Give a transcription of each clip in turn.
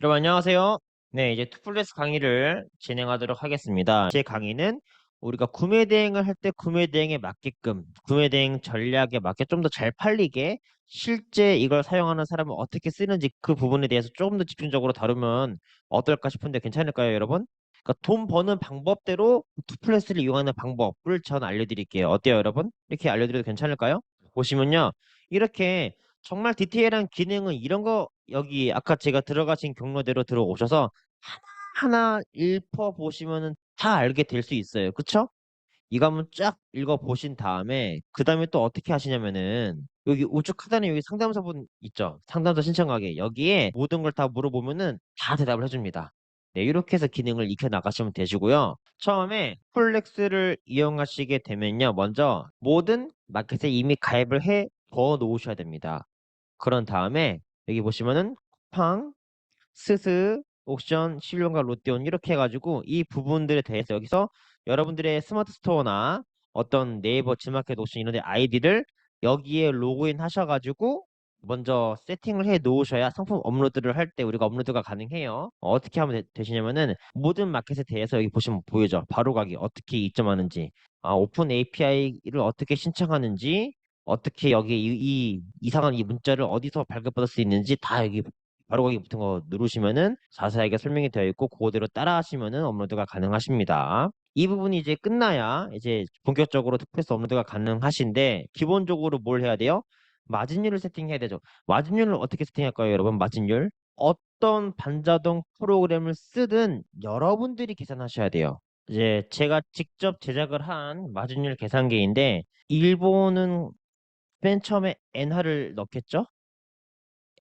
여러분 안녕하세요. 네, 이제 투플레스 강의를 진행하도록 하겠습니다. 제 강의는 우리가 구매 대행을 할 때 구매 대행에 맞게끔 구매 대행 전략에 맞게 좀 더 잘 팔리게 실제 이걸 사용하는 사람은 어떻게 쓰는지 그 부분에 대해서 조금 더 집중적으로 다루면 어떨까 싶은데 괜찮을까요, 여러분? 그러니까 돈 버는 방법대로 투플레스를 이용하는 방법을 전 알려드릴게요. 어때요, 여러분? 이렇게 알려드려도 괜찮을까요? 보시면요. 이렇게 정말 디테일한 기능은 이런 거 여기 아까 제가 들어가신 경로대로 들어오셔서 하나하나 읽어보시면은 다 알게 될 수 있어요. 그쵸? 이거 한번 쫙 읽어보신 다음에 그 다음에 또 어떻게 하시냐면은 여기 우측 하단에 여기 상담사분 있죠? 상담사 신청하기 여기에 모든 걸 다 물어보면은 다 대답을 해줍니다. 네, 이렇게 해서 기능을 익혀 나가시면 되시고요. 처음에 폴렉스를 이용하시게 되면요. 먼저 모든 마켓에 이미 가입을 해 둬 놓으셔야 됩니다. 그런 다음에 여기 보시면은 쿠팡, 스스, 옥션, 신용과 롯데온 이렇게 해가지고 이 부분들에 대해서 여기서 여러분들의 스마트 스토어나 어떤 네이버 지마켓 옥션 이런 데 아이디를 여기에 로그인 하셔가지고 먼저 세팅을 해 놓으셔야 상품 업로드를 할 때 우리가 업로드가 가능해요. 어떻게 하면 되시냐면은 모든 마켓에 대해서 여기 보시면 보이죠. 바로 가기 어떻게 입점하는지, 오픈 API를 어떻게 신청하는지, 어떻게 여기 이상한 이 문자를 어디서 발급받을 수 있는지 다 여기 바로 거기 붙은 거 누르시면은 자세하게 설명이 되어 있고 그대로 따라 하시면은 업로드가 가능하십니다. 이 부분이 이제 끝나야 이제 본격적으로 투표해서 업로드가 가능하신데 기본적으로 뭘 해야 돼요? 마진율을 세팅해야 되죠. 마진율을 어떻게 세팅할까요, 여러분? 마진율? 어떤 반자동 프로그램을 쓰든 여러분들이 계산하셔야 돼요. 이제 제가 직접 제작을 한 마진율 계산기인데 일본은 맨 처음에 엔화를 넣겠죠?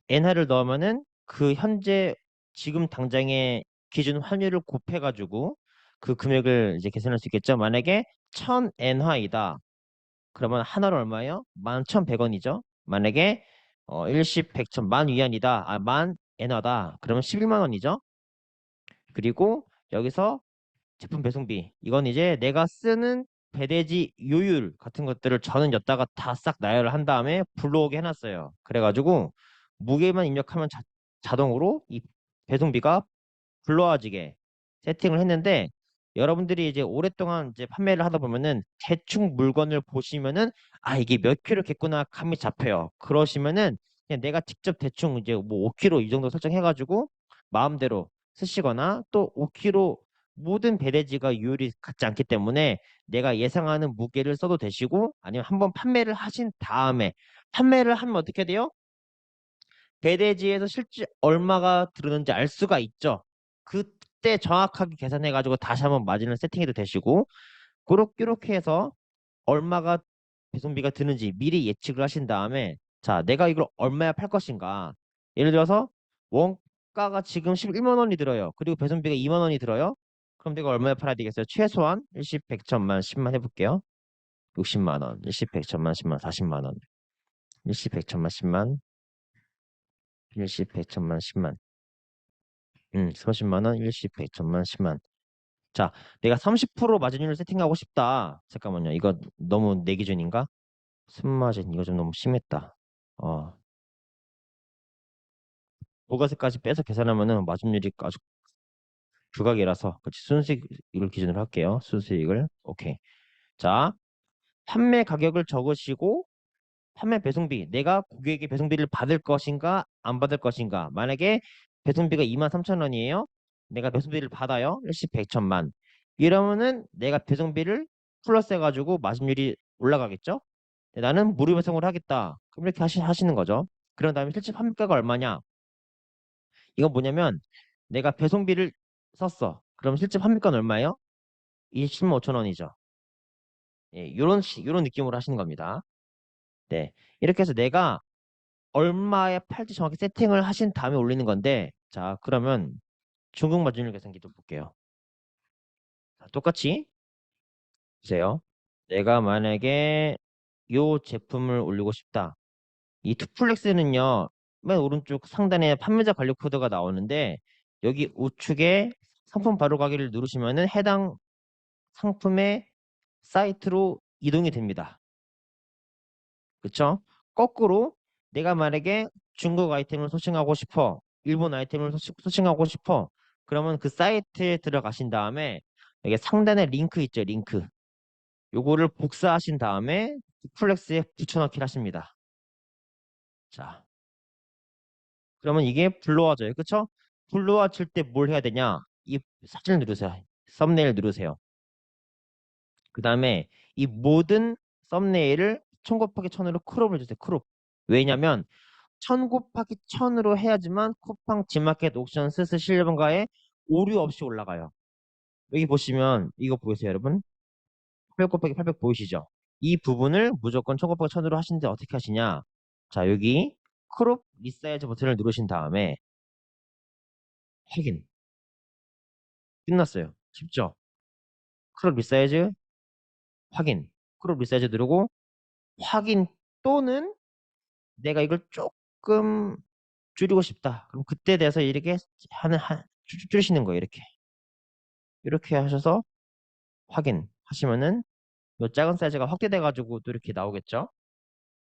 엔화를 넣으면은 그 현재 지금 당장의 기준 환율을 곱해가지고 그 금액을 이제 계산할 수 있겠죠. 만약에 1000엔화이다. 그러면 하나로 얼마예요? 11,100원이죠. 만약에 일십 백천 만 위안이다. 만 엔화다. 그러면 11만 원이죠. 그리고 여기서 제품 배송비. 이건 이제 내가 쓰는 배대지 요율 같은 것들을 저는 여기다가 다 싹 나열을 한 다음에 불러오게 해놨어요. 그래가지고 무게만 입력하면 자동으로 이 배송비가 불러와지게 세팅을 했는데 여러분들이 이제 오랫동안 이제 판매를 하다 보면은 대충 물건을 보시면은 이게 몇 킬로겠구나 감이 잡혀요. 그러시면은 그냥 내가 직접 대충 이제 뭐 5kg 이 정도 설정해가지고 마음대로 쓰시거나 또 5kg 모든 배대지가 유율이 같지 않기 때문에 내가 예상하는 무게를 써도 되시고 아니면 한번 판매를 하신 다음에 판매를 하면 어떻게 돼요? 배대지에서 실제 얼마가 들었는지 알 수가 있죠. 그때 정확하게 계산해가지고 다시 한번 마진을 세팅해도 되시고 그렇게 해서 얼마가 배송비가 드는지 미리 예측을 하신 다음에 자 내가 이걸 얼마에 팔 것인가 예를 들어서 원가가 지금 11만 원이 들어요. 그리고 배송비가 2만 원이 들어요. 그럼 내가 얼마에 팔아야 되겠어요? 최소한 일십, 백천만, 10만 해볼게요. 60만 원, 일십, 백천만, 10만, 40만 원, 일십, 백천만, 10만, 일십, 백천만, 10만. 30만 원, 일십, 백천만, 10만. 자, 내가 30% 마진율 세팅하고 싶다. 잠깐만요. 이거 너무 내 기준인가? 순마진 이거 좀 너무 심했다. 어, 부가세까지 빼서 계산하면은 마진율이 아주 부각이라서 그치 순수익을 기준으로 할게요. 순수익을. 오케이. 자, 판매 가격을 적으시고 판매 배송비, 내가 고객에게 배송비를 받을 것인가, 안 받을 것인가. 만약에 배송비가 23,000원이에요. 내가 배송비를 받아요. 일십, 백천만. 이러면은 내가 배송비를 플러스 해가지고 마진율이 올라가겠죠? 나는 무료 배송을 하겠다. 그럼 이렇게 하시는 거죠. 그런 다음에 실제 판매가가 얼마냐? 이건 뭐냐면 내가 배송비를 썼어. 그럼 실제 판매가는 얼마예요? 20만 5천 원이죠. 예, 요런 느낌으로 하시는 겁니다. 네. 이렇게 해서 내가 얼마에 팔지 정확히 세팅을 하신 다음에 올리는 건데, 자, 그러면 중국 마진율 계산기도 볼게요. 자, 똑같이 보세요. 내가 만약에 요 제품을 올리고 싶다. 이 투플렉스는요, 맨 오른쪽 상단에 판매자 관리 코드가 나오는데, 여기 우측에 상품 바로 가기를 누르시면은 해당 상품의 사이트로 이동이 됩니다. 그쵸? 거꾸로 내가 만약에 중국 아이템을 소싱하고 싶어. 일본 아이템을 소싱하고 싶어. 그러면 그 사이트에 들어가신 다음에 여기 상단에 링크 있죠, 링크. 요거를 복사하신 다음에 플렉스에 붙여넣기를 하십니다. 자, 그러면 이게 불러와져요. 그쵸? 불러와질 때 뭘 해야 되냐? 이 사진을 누르세요. 썸네일 누르세요. 그 다음에 이 모든 썸네일을 1000 곱하기 1000으로 크롭을 주세요. 크롭. 왜냐면 1000 곱하기 1000으로 해야지만 쿠팡, 지마켓, 옥션, 스스, 실버가에 오류 없이 올라가요. 여기 보시면 이거 보이세요, 여러분? 800 곱하기 800 보이시죠? 이 부분을 무조건 1000 곱하기 1000으로 하시는데 어떻게 하시냐? 자, 여기 크롭 리사이즈 버튼을 누르신 다음에 확인. 끝났어요. 쉽죠? 크롭 리사이즈 확인. 크롭 리사이즈 누르고 확인 또는 내가 이걸 조금 줄이고 싶다. 그럼 그때 돼서 이렇게 줄이시는 거예요. 이렇게. 이렇게 하셔서 확인하시면은 요 작은 사이즈가 확대돼 가지고 또 이렇게 나오겠죠.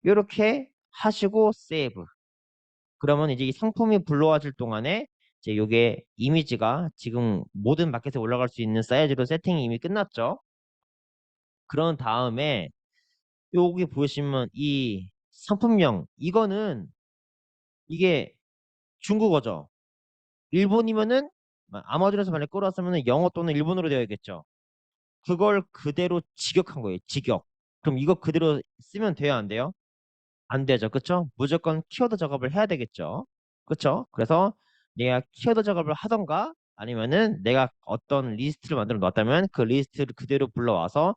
이렇게 하시고 세이브. 그러면 이제 이 상품이 불러와질 동안에 이제 요게 이미지가 지금 모든 마켓에 올라갈 수 있는 사이즈로 세팅이 이미 끝났죠. 그런 다음에 여기 보시면 이 상품명 이거는 이게 중국어죠. 일본이면은 아마존에서 만약 끌어왔으면 영어 또는 일본어로 되어 있겠죠. 그걸 그대로 직역한 거예요. 직역. 그럼 이거 그대로 쓰면 돼요, 안 돼요? 안 되죠. 그쵸? 무조건 키워드 작업을 해야 되겠죠. 그쵸? 그래서 내가 키워드 작업을 하던가 아니면은 내가 어떤 리스트를 만들어 놨다면 그 리스트를 그대로 불러와서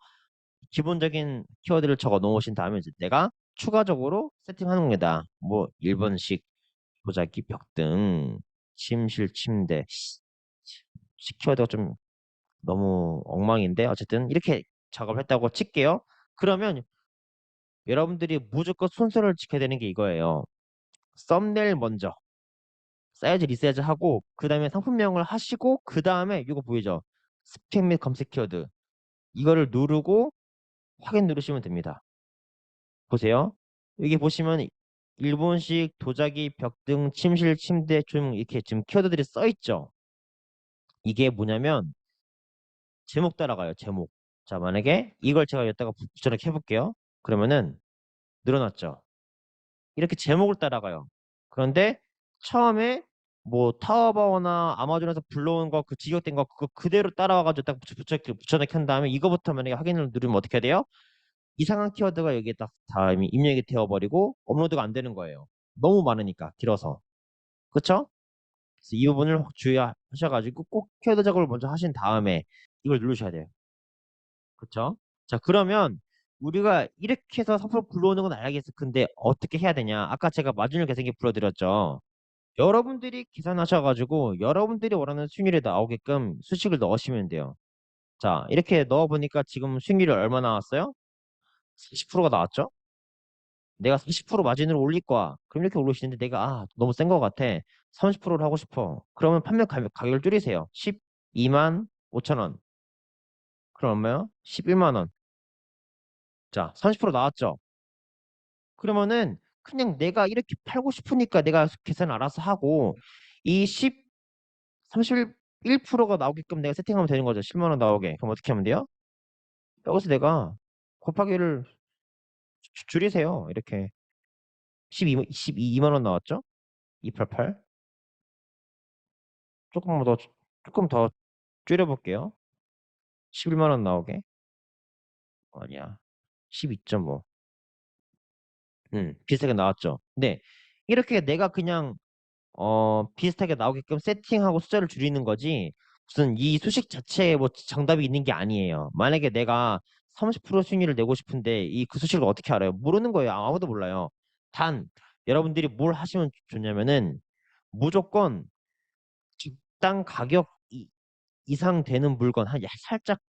기본적인 키워드를 적어 놓으신 다음에 이제 내가 추가적으로 세팅하는 겁니다. 뭐 1번식 보자기 벽등 침실 침대 키워드가 좀 너무 엉망인데 어쨌든 이렇게 작업했다고 칠게요. 그러면 여러분들이 무조건 순서를 지켜야 되는 게 이거예요. 썸네일 먼저 사이즈 리사이즈 하고 그 다음에 상품명을 하시고 그 다음에 이거 보이죠? 스펙 및 검색 키워드 이거를 누르고 확인 누르시면 됩니다. 보세요. 여기 보시면 일본식 도자기 벽등 침실 침대 좀 이렇게 지금 키워드들이 써 있죠. 이게 뭐냐면 제목 따라가요. 제목. 자, 만약에 이걸 제가 여기다가 붙여넣기 해볼게요. 그러면은 늘어났죠. 이렇게 제목을 따라가요. 그런데 처음에 뭐 타워바오나 아마존에서 불러온 거 그 직역된 거 그거 그대로 따라와가지고 딱 붙여넣기 한 다음에 이거부터 만약에 확인을 누르면 어떻게 해야 돼요? 이상한 키워드가 여기에 딱 다 이미 입력이 되어버리고 업로드가 안 되는 거예요. 너무 많으니까 길어서. 그쵸? 그래서 이 부분을 주의하셔가지고 꼭 키워드 작업을 먼저 하신 다음에 이걸 누르셔야 돼요. 그쵸? 자, 그러면 우리가 이렇게 해서 상품을 불러오는 건 알겠어. 근데 어떻게 해야 되냐? 아까 제가 마진율 계산기 불러드렸죠. 여러분들이 계산하셔가지고 여러분들이 원하는 수익률이 나오게끔 수식을 넣으시면 돼요. 자, 이렇게 넣어보니까 지금 수익률이 얼마 나왔어요? 40%가 나왔죠? 내가 40% 마진으로 올릴 거야. 그럼 이렇게 올리시는데 내가 너무 센 거 같아. 30%를 하고 싶어. 그러면 판매 가격을 줄이세요. 12만 5천 원. 그럼 얼마요? 11만 원. 자, 30% 나왔죠? 그러면은 그냥 내가 이렇게 팔고 싶으니까 내가 계산 알아서 하고 이 31%가 나오게끔 내가 세팅하면 되는 거죠. 10만 원 나오게. 그럼 어떻게 하면 돼요? 여기서 내가 곱하기를 줄이세요. 이렇게 12만 원 나왔죠? 288. 조금 더 줄여볼게요. 11만 원 나오게. 아니야. 12.5. 비슷하게 나왔죠. 근데 이렇게 내가 그냥 비슷하게 나오게끔 세팅하고 숫자를 줄이는 거지 무슨 이 수식 자체에 뭐 정답이 있는 게 아니에요. 만약에 내가 30% 수익률을 내고 싶은데 이 그 수식을 어떻게 알아요? 모르는 거예요. 아무도 몰라요. 단 여러분들이 뭘 하시면 좋냐면은 무조건 적당 가격 이상 되는 물건 살짝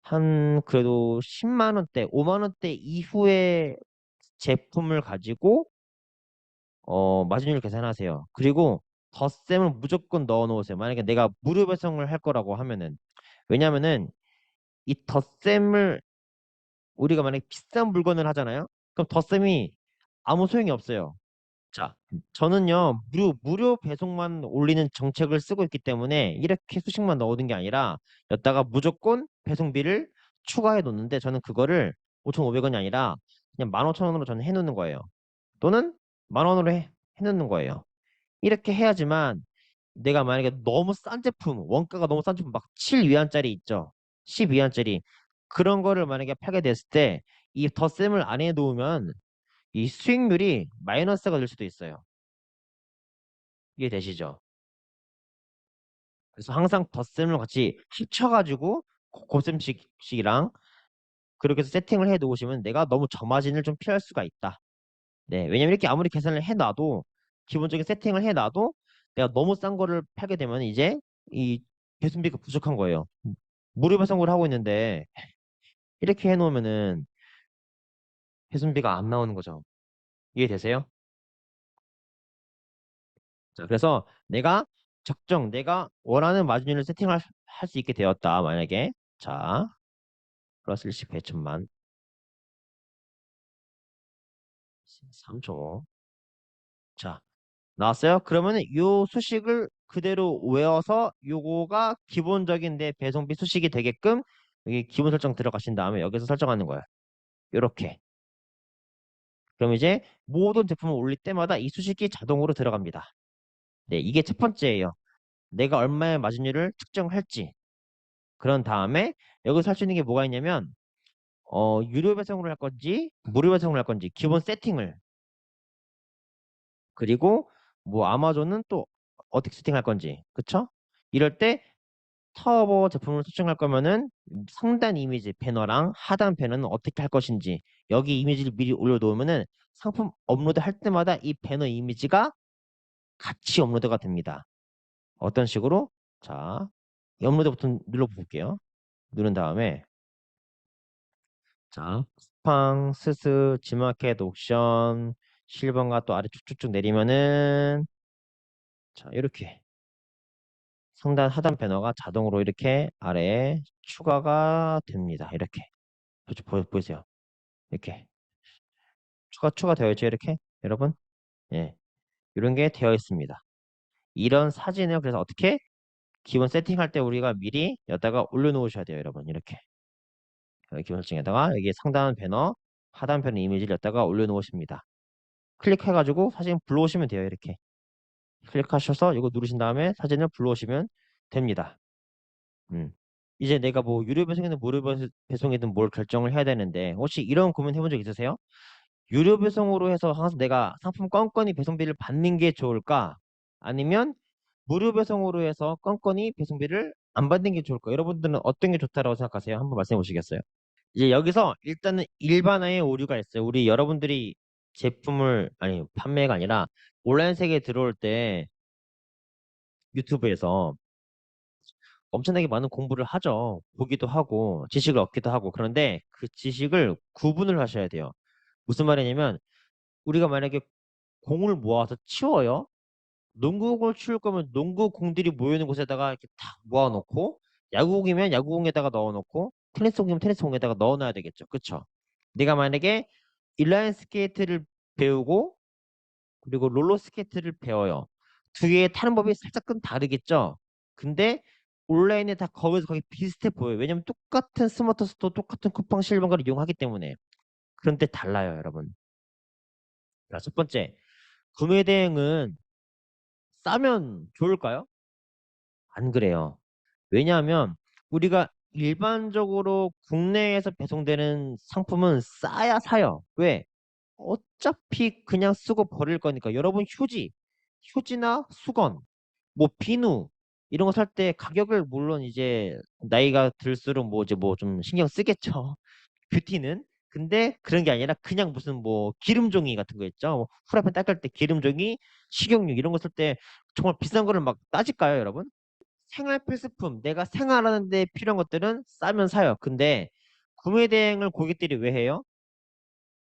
한 그래도 10만 원대, 5만 원대 이후의 제품을 가지고 마진율 계산하세요. 그리고 덧셈을 무조건 넣어 놓으세요. 만약에 내가 무료 배송을 할 거라고 하면은 왜냐면은 이 덧셈을 우리가 만약에 비싼 물건을 하잖아요. 그럼 덧셈이 아무 소용이 없어요. 자, 저는요, 무료 배송만 올리는 정책을 쓰고 있기 때문에 이렇게 수식만 넣어둔 게 아니라 여기다가 무조건 배송비를 추가해 놓는데 저는 그거를 5,500원이 아니라 그냥 15,000원으로 저는 해놓는 거예요. 또는 10,000원으로 해놓는 거예요. 이렇게 해야지만 내가 만약에 너무 싼 제품, 원가가 너무 싼 제품 막 7위안짜리 있죠. 10위안짜리. 그런 거를 만약에 팔게 됐을 때 이 덧셈을 안 해놓으면 이 수익률이 마이너스가 될 수도 있어요. 이해되시죠? 그래서 항상 덧셈을 같이 합쳐가지고 곱셈식이랑 그렇게 해서 세팅을 해 놓으시면 내가 너무 저마진을 좀 피할 수가 있다. 네, 왜냐면 이렇게 아무리 계산을 해놔도 기본적인 세팅을 해놔도 내가 너무 싼 거를 팔게 되면 이제 이 배송비가 부족한 거예요. 무료 배송을 하고 있는데 이렇게 해놓으면은 배송비가 안 나오는 거죠. 이해되세요? 자, 그래서 내가 원하는 마진율을 세팅할 할 수 있게 되었다. 만약에 자 플러스 1씩 배천만 3.5 자, 나왔어요? 그러면은 요 수식을 그대로 외워서 요거가 기본적인 내 배송비 수식이 되게끔 여기 기본 설정 들어가신 다음에 여기서 설정하는 거야. 요렇게. 그럼 이제 모든 제품을 올릴 때마다 이 수식이 자동으로 들어갑니다. 네, 이게 첫 번째예요. 내가 얼마의 마진율을 측정할지. 그런 다음에 여기서 할 수 있는 게 뭐가 있냐면 유료 배송으로 할 건지 무료 배송으로 할 건지 기본 세팅을 그리고 뭐 아마존은 또 어떻게 세팅할 건지 그쵸? 이럴 때 터보 제품을 설정할 거면은 상단 이미지 배너랑 하단 배너는 어떻게 할 것인지 여기 이미지를 미리 올려놓으면은 상품 업로드 할 때마다 이 배너 이미지가 같이 업로드가 됩니다. 어떤 식으로? 자, 이 업로드 버튼 눌러볼게요. 누른 다음에 자, 쿠팡, 스스, 지마켓, 옥션, 실버가 또 아래 쭉쭉쭉 내리면은 자, 이렇게 상단 하단 배너가 자동으로 이렇게 아래에 추가가 됩니다. 이렇게. 보이세요? 이렇게. 추가되어 있죠, 이렇게. 여러분. 예. 이런 게 되어 있습니다. 이런 사진을 그래서 어떻게 기본 세팅할 때 우리가 미리 여기다가 올려놓으셔야 돼요, 여러분. 이렇게. 여기 기본 설정에다가 여기 상단 배너, 하단 배너 이미지를 여기다가 올려놓으십니다. 클릭해가지고 사진 불러오시면 돼요, 이렇게. 클릭하셔서 이거 누르신 다음에 사진을 불러오시면 됩니다. 음. 이제 내가 뭐 유료 배송이든 무료 배송이든 뭘 결정을 해야 되는데 혹시 이런 고민 해본 적 있으세요? 유료 배송으로 해서 항상 내가 상품 건건히 배송비를 받는 게 좋을까? 아니면 무료 배송으로 해서 건건히 배송비를 안 받는 게 좋을까? 여러분들은 어떤 게 좋다라고 생각하세요? 한번 말씀해 보시겠어요? 이제 여기서 일단은 일반화의 오류가 있어요. 우리 여러분들이 제품을 아니 판매가 아니라 온라인 세계에 들어올 때 유튜브에서 엄청나게 많은 공부를 하죠. 보기도 하고 지식을 얻기도 하고 그런데 그 지식을 구분을 하셔야 돼요. 무슨 말이냐면 우리가 만약에 공을 모아서 치워요. 농구공을 치울 거면 농구 공들이 모이는 곳에다가 이렇게 탁 모아놓고 야구공이면 야구공에다가 넣어놓고 테니스공이면 테니스공에다가 넣어놔야 되겠죠. 그쵸? 내가 만약에 인라인 스케이트를 배우고 그리고 롤러 스케이트를 배워요. 두 개의 타는 법이 살짝은 다르겠죠? 근데 온라인에 다 거기서 거의 비슷해 보여요. 왜냐면 똑같은 스마트 스토어, 똑같은 쿠팡 실버가를 이용하기 때문에. 그런데 달라요, 여러분. 자, 첫 번째, 구매 대행은 싸면 좋을까요? 안 그래요. 왜냐하면 우리가 일반적으로 국내에서 배송되는 상품은 싸야 사요. 왜? 어차피 그냥 쓰고 버릴 거니까. 여러분 휴지나 수건, 뭐 비누 이런 거 살 때 가격을 물론 이제 나이가 들수록 뭐 이제 뭐 좀 신경 쓰겠죠. 뷰티는. 근데 그런 게 아니라 그냥 무슨 뭐 기름종이 같은 거 있죠. 뭐 후라이팬 닦을 때 기름종이, 식용유 이런 거 쓸 때 정말 비싼 거를 막 따질까요, 여러분? 생활 필수품, 내가 생활하는 데 필요한 것들은 싸면 사요. 근데 구매 대행을 고객들이 왜 해요?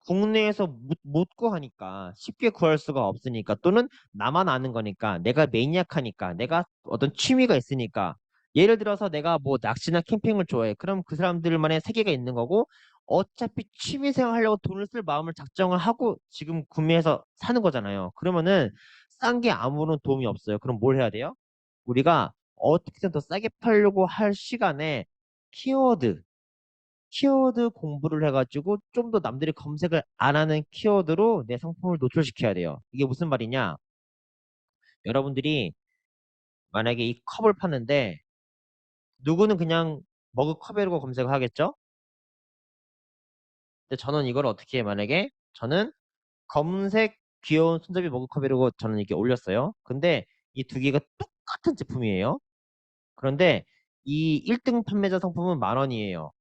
국내에서 못 구하니까 쉽게 구할 수가 없으니까 또는 나만 아는 거니까 내가 매니악하니까 내가 어떤 취미가 있으니까 예를 들어서 내가 뭐 낚시나 캠핑을 좋아해. 그럼 그 사람들만의 세계가 있는 거고 어차피 취미생활 하려고 돈을 쓸 마음을 작정을 하고 지금 구매해서 사는 거잖아요. 그러면은 싼 게 아무런 도움이 없어요. 그럼 뭘 해야 돼요? 우리가 어떻게든 더 싸게 팔려고 할 시간에 키워드, 키워드 공부를 해가지고 좀 더 남들이 검색을 안 하는 키워드로 내 상품을 노출시켜야 돼요. 이게 무슨 말이냐? 여러분들이 만약에 이 컵을 파는데 누구는 그냥 머그컵이라고 검색을 하겠죠? 근데 저는 이걸 어떻게 해, 만약에 저는 검색 귀여운 손잡이 머그컵이라고 저는 이렇게 올렸어요. 근데 이 두 개가 똑같은 제품이에요. 그런데 이 1등 판매자 상품은 10,000원이에요.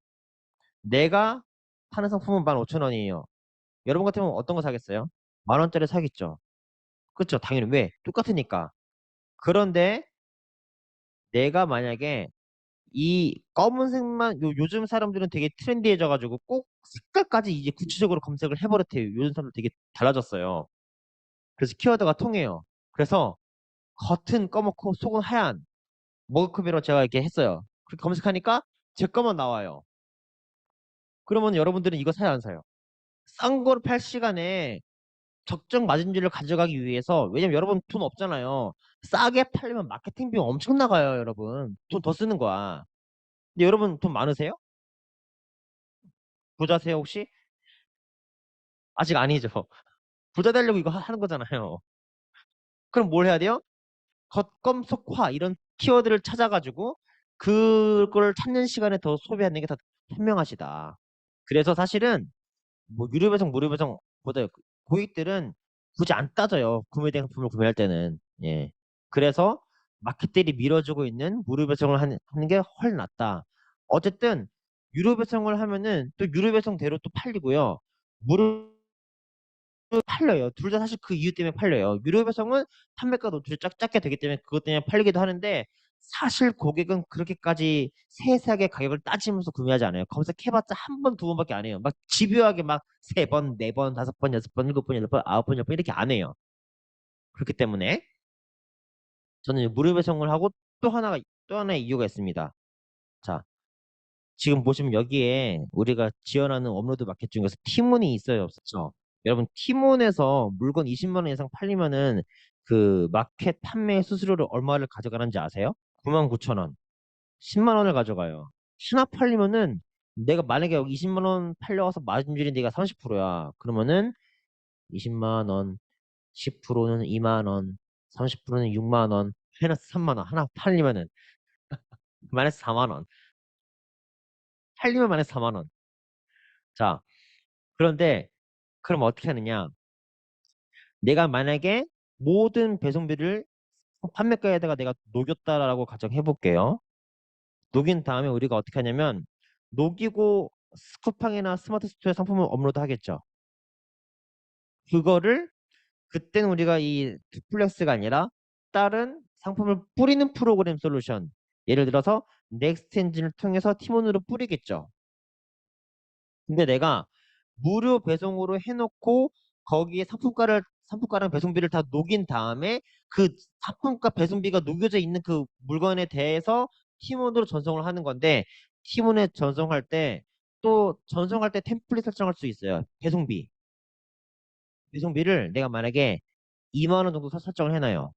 내가 파는 상품은 15,000원이에요. 여러분 같으면 어떤 거 사겠어요? 10,000원짜리 사겠죠. 그렇죠. 당연히 왜? 똑같으니까. 그런데 내가 만약에 이 검은색만 요즘 사람들은 되게 트렌디해져가지고 꼭 색깔까지 이제 구체적으로 검색을 해버렸대요. 요즘 사람들 되게 달라졌어요. 그래서 키워드가 통해요. 그래서 겉은 검고 속은 하얀 머그컵이라고 제가 이렇게 했어요. 그렇게 검색하니까 제 거만 나와요. 그러면 여러분들은 이거 사요, 안 사요? 싼 거를 팔 시간에 적정 마진율을 가져가기 위해서, 왜냐면 여러분 돈 없잖아요. 싸게 팔려면 마케팅 비용 엄청 나가요, 여러분. 돈 더 쓰는 거야. 근데 여러분 돈 많으세요? 부자세요, 혹시? 아직 아니죠. 부자 되려고 이거 하는 거잖아요. 그럼 뭘 해야 돼요? 겉검속화 이런 키워드를 찾아가지고 그걸 찾는 시간에 더 소비하는 게 더 현명하시다. 그래서 사실은 뭐 유료배송 무료배송보다 고객들은 굳이 안 따져요. 구매된 상품을 구매할 때는. 예. 그래서 마켓들이 밀어주고 있는 무료배송을 하는 게 훨 낫다. 어쨌든 유료배송을 하면은 또 유료배송대로 또 팔리고요. 무료 팔려요. 둘 다 사실 그 이유 때문에 팔려요. 유료 배송은 판매가 노출이 작게 되기 때문에 그것 때문에 팔리기도 하는데, 사실 고객은 그렇게까지 세세하게 가격을 따지면서 구매하지 않아요. 검색해봤자 한 번, 두 번밖에 안 해요. 막 집요하게 막 세 번, 네 번, 다섯 번, 여섯 번, 일곱 번, 여덟 번, 아홉 번, 열 번 이렇게 안 해요. 그렇기 때문에 저는 무료 배송을 하고 또 하나의 이유가 있습니다. 자, 지금 보시면 여기에 우리가 지원하는 업로드 마켓 중에서 티몬이 있어요, 없었죠? 여러분, 티몬에서 물건 20만 원 이상 팔리면은 그 마켓 판매 수수료를 얼마를 가져가는지 아세요? 99,000원. 10만 원을 가져가요. 하나 팔리면은 내가 만약에 여기 20만 원 팔려와서 마진율이 내가 30%야. 그러면은 20만 원, 10%는 2만 원, 30%는 6만 원, 마이너스 3만 원. 하나 팔리면은 마이너스 4만 원. 팔리면 마이너스 4만 원. 자, 그런데 그럼 어떻게 하느냐? 내가 만약에 모든 배송비를 판매가에다가 내가 녹였다라고 가정해 볼게요. 녹인 다음에 우리가 어떻게 하냐면 녹이고 스쿠팡이나 스마트 스토어에 상품을 업로드 하겠죠. 그거를 그때는 우리가 이 듀플렉스가 아니라 다른 상품을 뿌리는 프로그램 솔루션, 예를 들어서 넥스트 엔진을 통해서 팀원으로 뿌리겠죠. 근데 내가 무료 배송으로 해놓고 거기에 상품가랑 배송비를 다 녹인 다음에 그 상품가 배송비가 녹여져 있는 그 물건에 대해서 팀원으로 전송을 하는 건데, 팀원에 전송할 때 또 전송할 때 템플릿 설정할 수 있어요. 배송비를 내가 만약에 2만 원 정도 설정을 해놔요.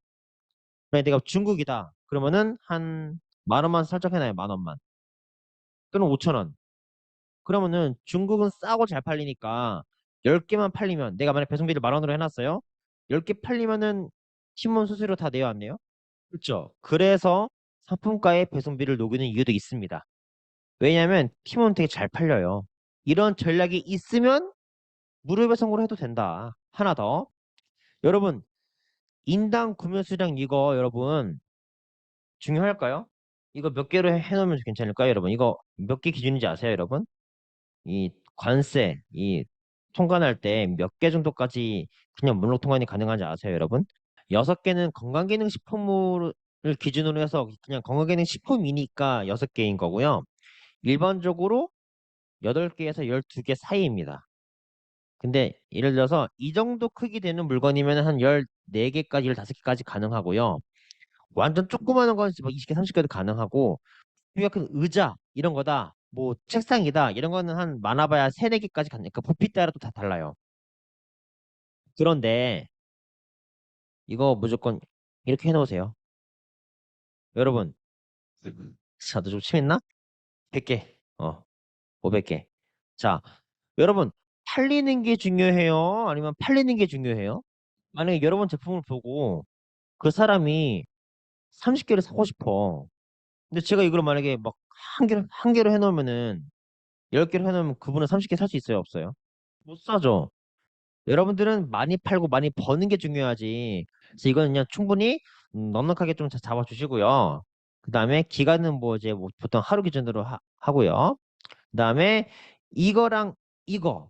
만약 내가 중국이다 그러면은 한 10,000원만 설정해놔요. 10,000원만. 또는 5,000원. 그러면은 중국은 싸고 잘 팔리니까 10개만 팔리면, 내가 만약 배송비를 10,000원으로 해놨어요. 10개 팔리면은 팀원 수수료 다 내야 안 내요? 그렇죠. 그래서 상품가에 배송비를 녹이는 이유도 있습니다. 왜냐하면 팀원 되게 잘 팔려요. 이런 전략이 있으면 무료 배송으로 해도 된다. 하나 더. 여러분, 인당 구매 수량 이거 여러분 중요할까요? 이거 몇 개로 해놓으면 괜찮을까요, 여러분? 이거 몇 개 기준인지 아세요, 여러분? 이 관세, 이 통관할 때 몇 개 정도까지 그냥 물로 통관이 가능한지 아세요, 여러분? 6개는 건강기능식품을 기준으로 해서 그냥 건강기능식품이니까 6개인 거고요. 일반적으로 8개에서 12개 사이입니다. 근데 예를 들어서 이 정도 크기 되는 물건이면 한 14개까지, 15개까지 가능하고요. 완전 조그마한 건 20개, 30개도 가능하고, 큰 의자 이런 거다. 뭐 책상이다 이런 거는 한 많아봐야 세네 개까지 가니까 부피 따라 또 다 달라요. 그런데 이거 무조건 이렇게 해놓으세요. 여러분, 자, 너 좀 심했나? 100개, 500개. 자, 여러분, 팔리는 게 중요해요? 아니면 팔리는 게 중요해요? 만약에 여러분 제품을 보고 그 사람이 30개를 사고 싶어. 근데 제가 이걸 만약에 막 한 개로 해놓으면은 10개로 해놓으면 그분은 30개 살 수 있어요? 없어요? 못 사죠. 여러분들은 많이 팔고 많이 버는 게 중요하지. 그래서 이거는 그냥 충분히 넉넉하게 좀 잡아주시고요. 그 다음에 기간은 뭐 이제 뭐 보통 하루 기준으로 하고요. 그 다음에 이거랑 이거.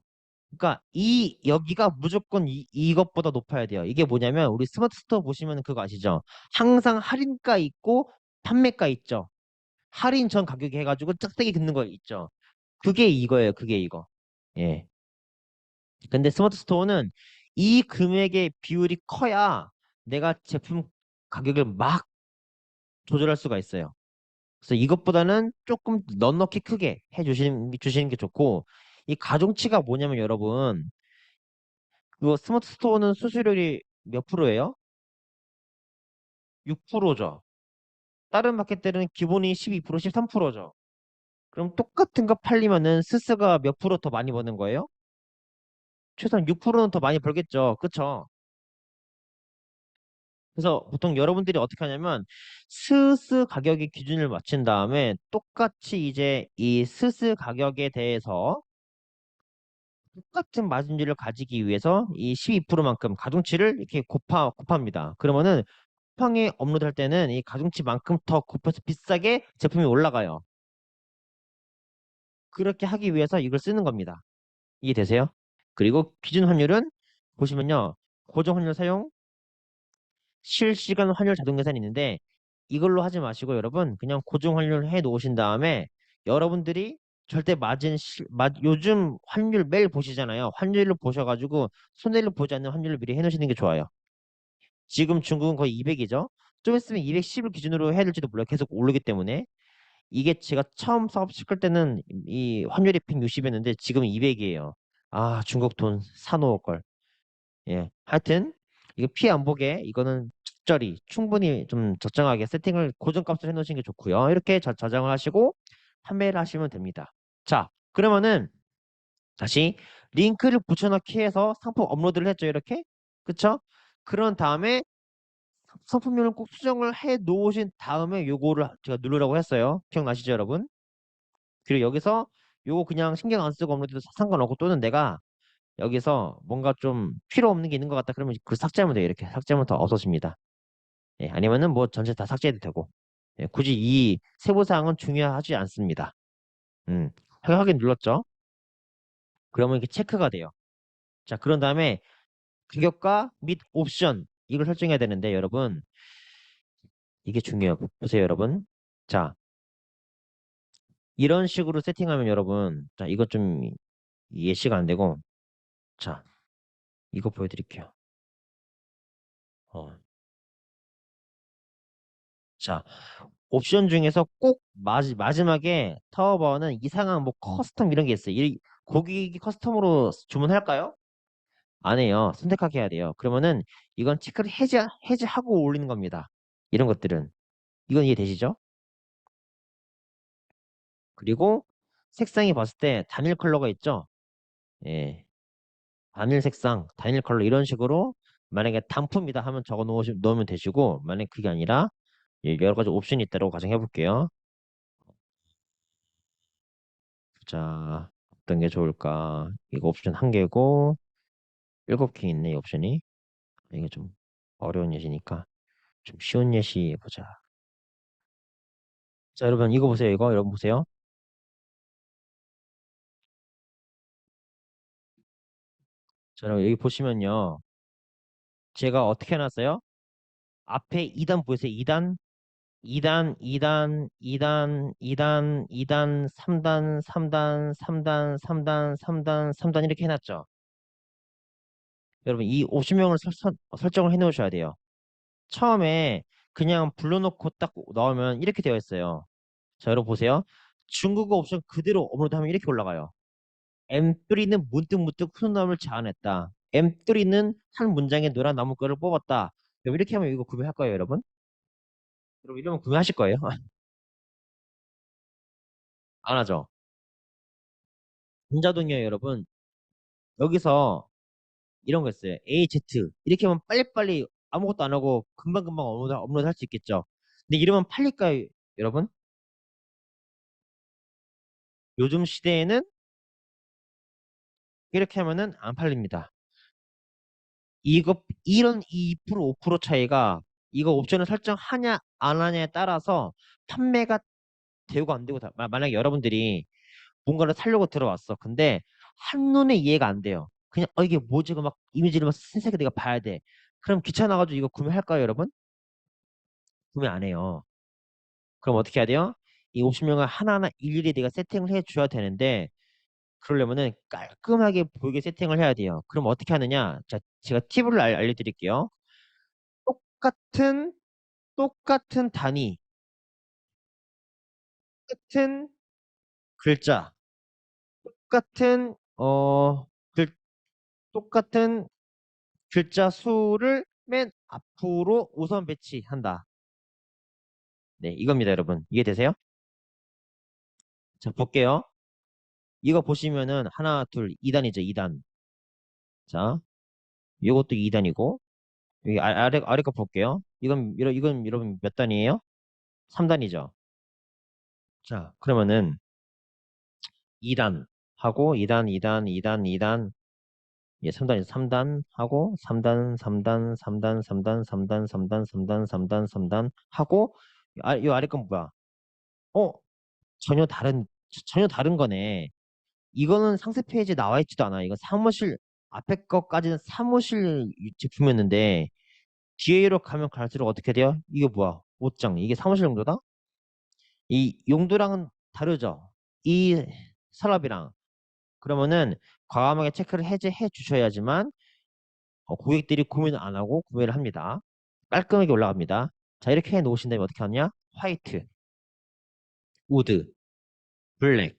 그러니까 이 여기가 무조건 이것보다 높아야 돼요. 이게 뭐냐면 우리 스마트 스토어 보시면 그거 아시죠? 항상 할인가 있고 판매가 있죠. 할인 전 가격에 해가지고 짝대기 긋는 거 있죠. 그게 이거예요. 그게 이거. 예. 근데 스마트 스토어는 이 금액의 비율이 커야 내가 제품 가격을 막 조절할 수가 있어요. 그래서 이것보다는 조금 넉넉히 크게 주시는 게 좋고, 이 가중치가 뭐냐면 여러분, 이거 스마트 스토어는 수수료율이 몇 프로예요? 6%죠. 다른 마켓들은 기본이 12%, 13%죠. 그럼 똑같은 거 팔리면은 스스가 몇 프로 더 많이 버는 거예요? 최소한 6%는 더 많이 벌겠죠. 그쵸? 그래서 보통 여러분들이 어떻게 하냐면 스스 가격의 기준을 맞춘 다음에 똑같이 이제 이 스스 가격에 대해서 똑같은 마진율을 가지기 위해서 이 12%만큼 가중치를 이렇게 곱합니다. 그러면은 쿠팡에 업로드할 때는 이 가중치만큼 더 곱해서 비싸게 제품이 올라가요. 그렇게 하기 위해서 이걸 쓰는 겁니다. 이해되세요? 그리고 기준 환율은 보시면요. 고정 환율 사용, 실시간 환율 자동 계산이 있는데 이걸로 하지 마시고 여러분 그냥 고정 환율 해 놓으신 다음에 여러분들이 절대 요즘 환율 매일 보시잖아요. 환율을 보셔가지고 손해를 보지 않는 환율을 미리 해 놓으시는 게 좋아요. 지금 중국은 거의 200이죠. 좀 있으면 210을 기준으로 해야 될지도 몰라요. 계속 오르기 때문에. 이게 제가 처음 사업 시작할 때는 이 환율이 160이었는데 지금 200이에요. 아, 중국 돈 사놓을 걸. 예. 하여튼 이거 피해 안 보게 이거는 적절히 충분히 좀 적정하게 세팅을 고정값을 해놓으시는 게 좋고요. 이렇게 저장을 하시고 판매를 하시면 됩니다. 자, 그러면은 다시 링크를 붙여넣기 해서 상품 업로드를 했죠. 이렇게. 그쵸? 그런 다음에 상품명을 꼭 수정을 해 놓으신 다음에 요거를 제가 누르라고 했어요. 기억나시죠, 여러분? 그리고 여기서 요거 그냥 신경 안 쓰고 업로드해도 상관없고 또는 내가 여기서 뭔가 좀 필요 없는 게 있는 것 같다 그러면 그 삭제하면 돼요. 이렇게 삭제하면 더 없어집니다. 예, 아니면은 뭐 전체 다 삭제해도 되고 예, 굳이 이 세부사항은 중요하지 않습니다. 음, 확인 눌렀죠? 그러면 이게 체크가 돼요. 자, 그런 다음에 가격과 및 옵션 이걸 설정해야 되는데 여러분 이게 중요해요. 보세요, 여러분. 자, 이런 식으로 세팅하면 여러분 자, 이거 좀 예시가 안 되고 자, 이거 보여드릴게요. 어, 자, 옵션 중에서 꼭 마지막에 타워바오는 이상한 뭐 커스텀 이런 게 있어요. 고객이 커스텀으로 주문할까요? 안 해요. 선택하게 해야 돼요. 그러면은 이건 체크를 해제하고 올리는 겁니다. 이런 것들은. 이건 이해되시죠? 그리고 색상이 봤을 때 단일 컬러가 있죠? 예. 단일 색상, 단일 컬러 이런 식으로 만약에 단품이다 하면 넣으면 되시고 만약 그게 아니라 예, 여러 가지 옵션이 있다고 가정해 볼게요. 자, 어떤 게 좋을까? 이거 옵션 한 개고 7개 있네, 이 옵션이. 이게 좀 어려운 예시니까 좀 쉬운 예시 보자. 자, 여러분 이거 보세요. 이거 여러분 보세요. 자, 여러분 여기 보시면요. 제가 어떻게 해놨어요? 앞에 2단 보이세요? 2단, 2단, 2단, 2단, 2단, 2단, 3단, 3단, 3단, 3단, 3단, 3단 이렇게 해놨죠. 여러분 이 옵션명을 설정을 해놓으셔야 돼요. 처음에 그냥 불러놓고 딱 넣으면 이렇게 되어 있어요. 자, 여러분 보세요. 중국어 옵션 그대로 업로드하면 이렇게 올라가요. M3는 문득문득 훈훈함을 자아냈다. M3는 한 문장에 노란 나무꾼을 뽑았다. 그럼 이렇게 하면 이거 구매할 거예요, 여러분? 여러분 이러면 구매하실 거예요? 안 하죠? 전자동이요, 여러분. 여기서 이런 거 있어요. AZ. 이렇게 하면 빨리빨리 아무것도 안 하고 금방금방 업로드 할 수 있겠죠. 근데 이러면 팔릴까요, 여러분? 요즘 시대에는 이렇게 하면은 안 팔립니다. 이런 2% 5% 차이가 이거 옵션을 설정하냐 안 하냐에 따라서 판매가 되고 안 되고 만약에 여러분들이 뭔가를 사려고 들어왔어. 근데 한눈에 이해가 안 돼요. 그냥 이게 뭐지? 막 이미지를 막 세세하게 내가 봐야 돼. 그럼 귀찮아가지고 이거 구매할까요, 여러분? 구매 안 해요. 그럼 어떻게 해야 돼요? 이 50명을 하나하나 일일이 내가 세팅을 해줘야 되는데 그러려면은 깔끔하게 보이게 세팅을 해야 돼요. 그럼 어떻게 하느냐? 자, 제가 팁을 알려드릴게요. 똑같은 단위, 똑같은 글자, 똑같은 똑같은 글자 수를 맨 앞으로 우선 배치한다. 네, 이겁니다, 여러분. 이해되세요? 자, 볼게요. 이거 보시면은 하나, 둘, 2단이죠, 2단. 자, 이것도 2단이고 여기 아래 거 볼게요. 이건 여러분 몇 단이에요? 3단이죠. 자, 그러면은 2단 하고 2단, 2단, 2단, 2단, 예, 3단이죠. 3단 하고 3단, 3단, 3단, 3단, 3단, 3단, 3단, 3단, 3단 하고 이 아래 건 뭐야? 어, 전혀 다른 전혀 다른 거네. 이거는 상세 페이지에 나와 있지도 않아. 이건 사무실 앞에 거까지는 사무실 제품이었는데 뒤로 가면 갈수록 어떻게 돼요? 이게 뭐야? 옷장. 이게 사무실 용도다? 이 용도랑은 다르죠. 이 산업이랑. 그러면은 과감하게 체크를 해제해 주셔야지만 고객들이 고민을 안 하고 구매를 합니다. 깔끔하게 올라갑니다. 자, 이렇게 해 놓으신 다음에 어떻게 하냐? 화이트, 우드, 블랙.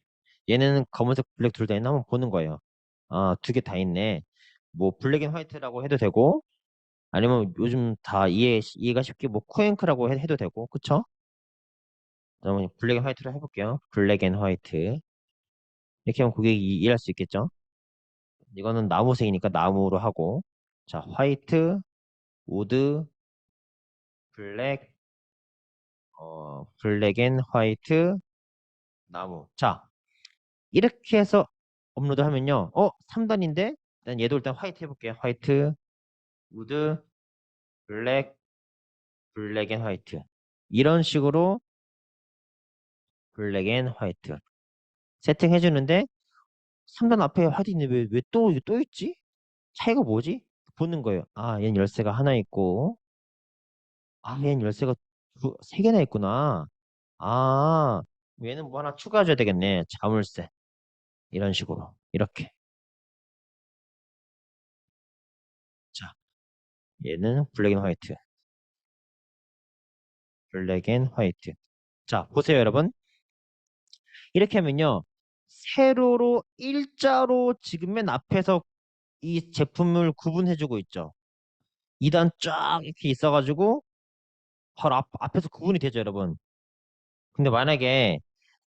얘네는 검은색, 블랙 둘 다 있나 한번 보는 거예요. 아, 두 개 다 있네. 뭐 블랙 앤 화이트라고 해도 되고 아니면 요즘 다 이해가 쉽게 뭐 쿠앤크라고 해도 되고 그쵸? 그러면 블랙 앤 화이트로 해볼게요. 블랙 앤 화이트. 이렇게 하면 고객이 이해할 수 있겠죠? 이거는 나무색이니까 나무로 하고 자, 화이트, 우드, 블랙, 블랙 앤 화이트, 나무. 자, 이렇게 해서 업로드 하면요. 3단인데 일단 얘도 일단 화이트 해볼게요. 화이트, 우드, 블랙, 블랙 앤 화이트. 이런 식으로 블랙 앤 화이트 세팅 해주는데 3단 앞에 화이트 있는데 왜 또 있지? 차이가 뭐지? 보는 거예요. 아, 얘는 열쇠가 하나 있고 아, 얘는 열쇠가 세 개나 있구나. 아, 얘는 뭐 하나 추가해줘야 되겠네. 자물쇠. 이런 식으로. 이렇게. 자, 얘는 블랙 앤 화이트. 블랙 앤 화이트. 자, 보세요, 여러분. 이렇게 하면요. 세로로 일자로 지금 맨 앞에서 이 제품을 구분해주고 있죠. 2단 쫙 이렇게 있어가지고 바로 앞에서 구분이 되죠, 여러분. 근데 만약에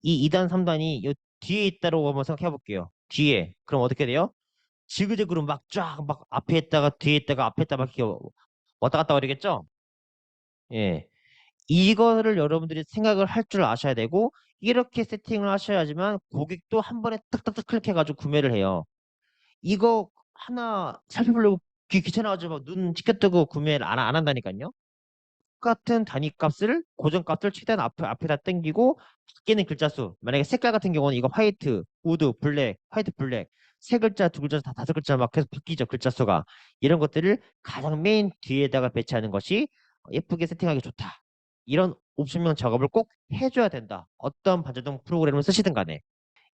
이 2단, 3단이 요 뒤에 있다고 한번 생각해 볼게요. 뒤에. 그럼 어떻게 돼요? 지그재그로 막 쫙 막 앞에 있다가 뒤에 있다가 앞에 있다가 막 이렇게 왔다 갔다 거리겠죠? 예. 이거를 여러분들이 생각을 할 줄 아셔야 되고 이렇게 세팅을 하셔야지만 고객도 한 번에 딱딱딱 클릭해가지고 구매를 해요. 이거 하나 살펴보려고 귀찮아가지고 눈 치켜뜨고 구매를 안 한다니까요. 똑같은 단위값을 고정값을 최대한 앞에다 당기고 바뀌는 글자 수 만약에 색깔 같은 경우는 이거 화이트, 우드, 블랙, 화이트, 블랙 세 글자, 두 글자, 다 다섯 글자 막 계속 바뀌죠 글자 수가 이런 것들을 가장 메인 뒤에다가 배치하는 것이 예쁘게 세팅하기 좋다 이런 옵션명 작업을 꼭 해줘야 된다 어떤 반자동 프로그램을 쓰시든 간에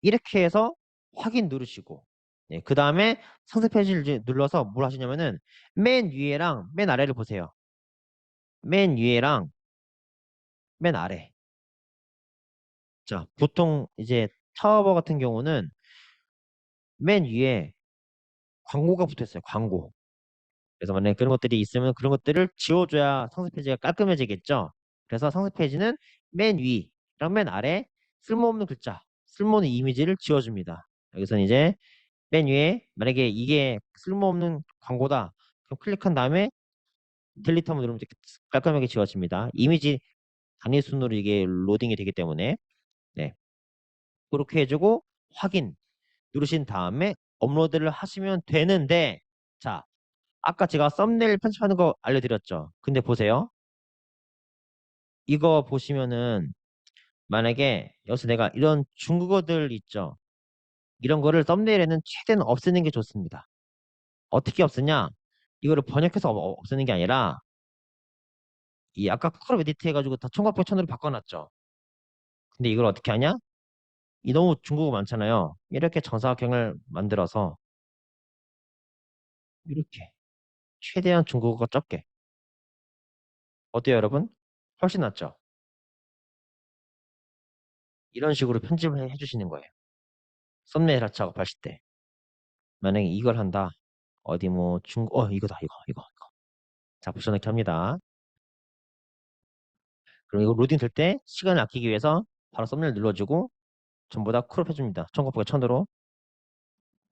이렇게 해서 확인 누르시고 네, 그 다음에 상세 페이지를 이제 눌러서 뭘 하시냐면은 맨 위에랑 맨 아래를 보세요 맨 위에랑 맨 아래 자, 보통 이제 타업어 같은 경우는 맨 위에 광고가 붙어 있어요. 광고. 그래서 만약에 그런 것들이 있으면 그런 것들을 지워줘야 상세 페이지가 깔끔해지겠죠. 그래서 상세 페이지는 맨 위랑 맨 아래 쓸모없는 글자, 쓸모없는 이미지를 지워줍니다. 여기서는 이제 맨 위에 만약에 이게 쓸모없는 광고다. 그럼 클릭한 다음에 딜리트 한번 누르면 이렇게 깔끔하게 지워집니다. 이미지 단위 순으로 이게 로딩이 되기 때문에 네. 그렇게 해주고 확인 누르신 다음에 업로드를 하시면 되는데 자, 아까 제가 썸네일 편집하는 거 알려드렸죠. 근데 보세요. 이거 보시면은 만약에 여기서 내가 이런 중국어들 있죠. 이런 거를 썸네일에는 최대한 없애는 게 좋습니다. 어떻게 없애냐? 이거를 번역해서 없애는 게 아니라 이 아까 크롭 에디트 해가지고 다 총각표 천으로 바꿔놨죠. 근데 이걸 어떻게 하냐? 이 너무 중국어 많잖아요. 이렇게 정사각형을 만들어서 이렇게 최대한 중국어가 적게. 어때요, 여러분? 훨씬 낫죠? 이런 식으로 편집을 해주시는 거예요. 썸네일 작업하실 때. 만약에 이걸 한다. 어디 뭐 이거다, 이거. 자, 붙여넣기 합니다. 그럼 이거 로딩 될 때 시간을 아끼기 위해서 바로 썸네일 눌러주고 전부 다 크롭 해줍니다. 1000곱하기 1000으로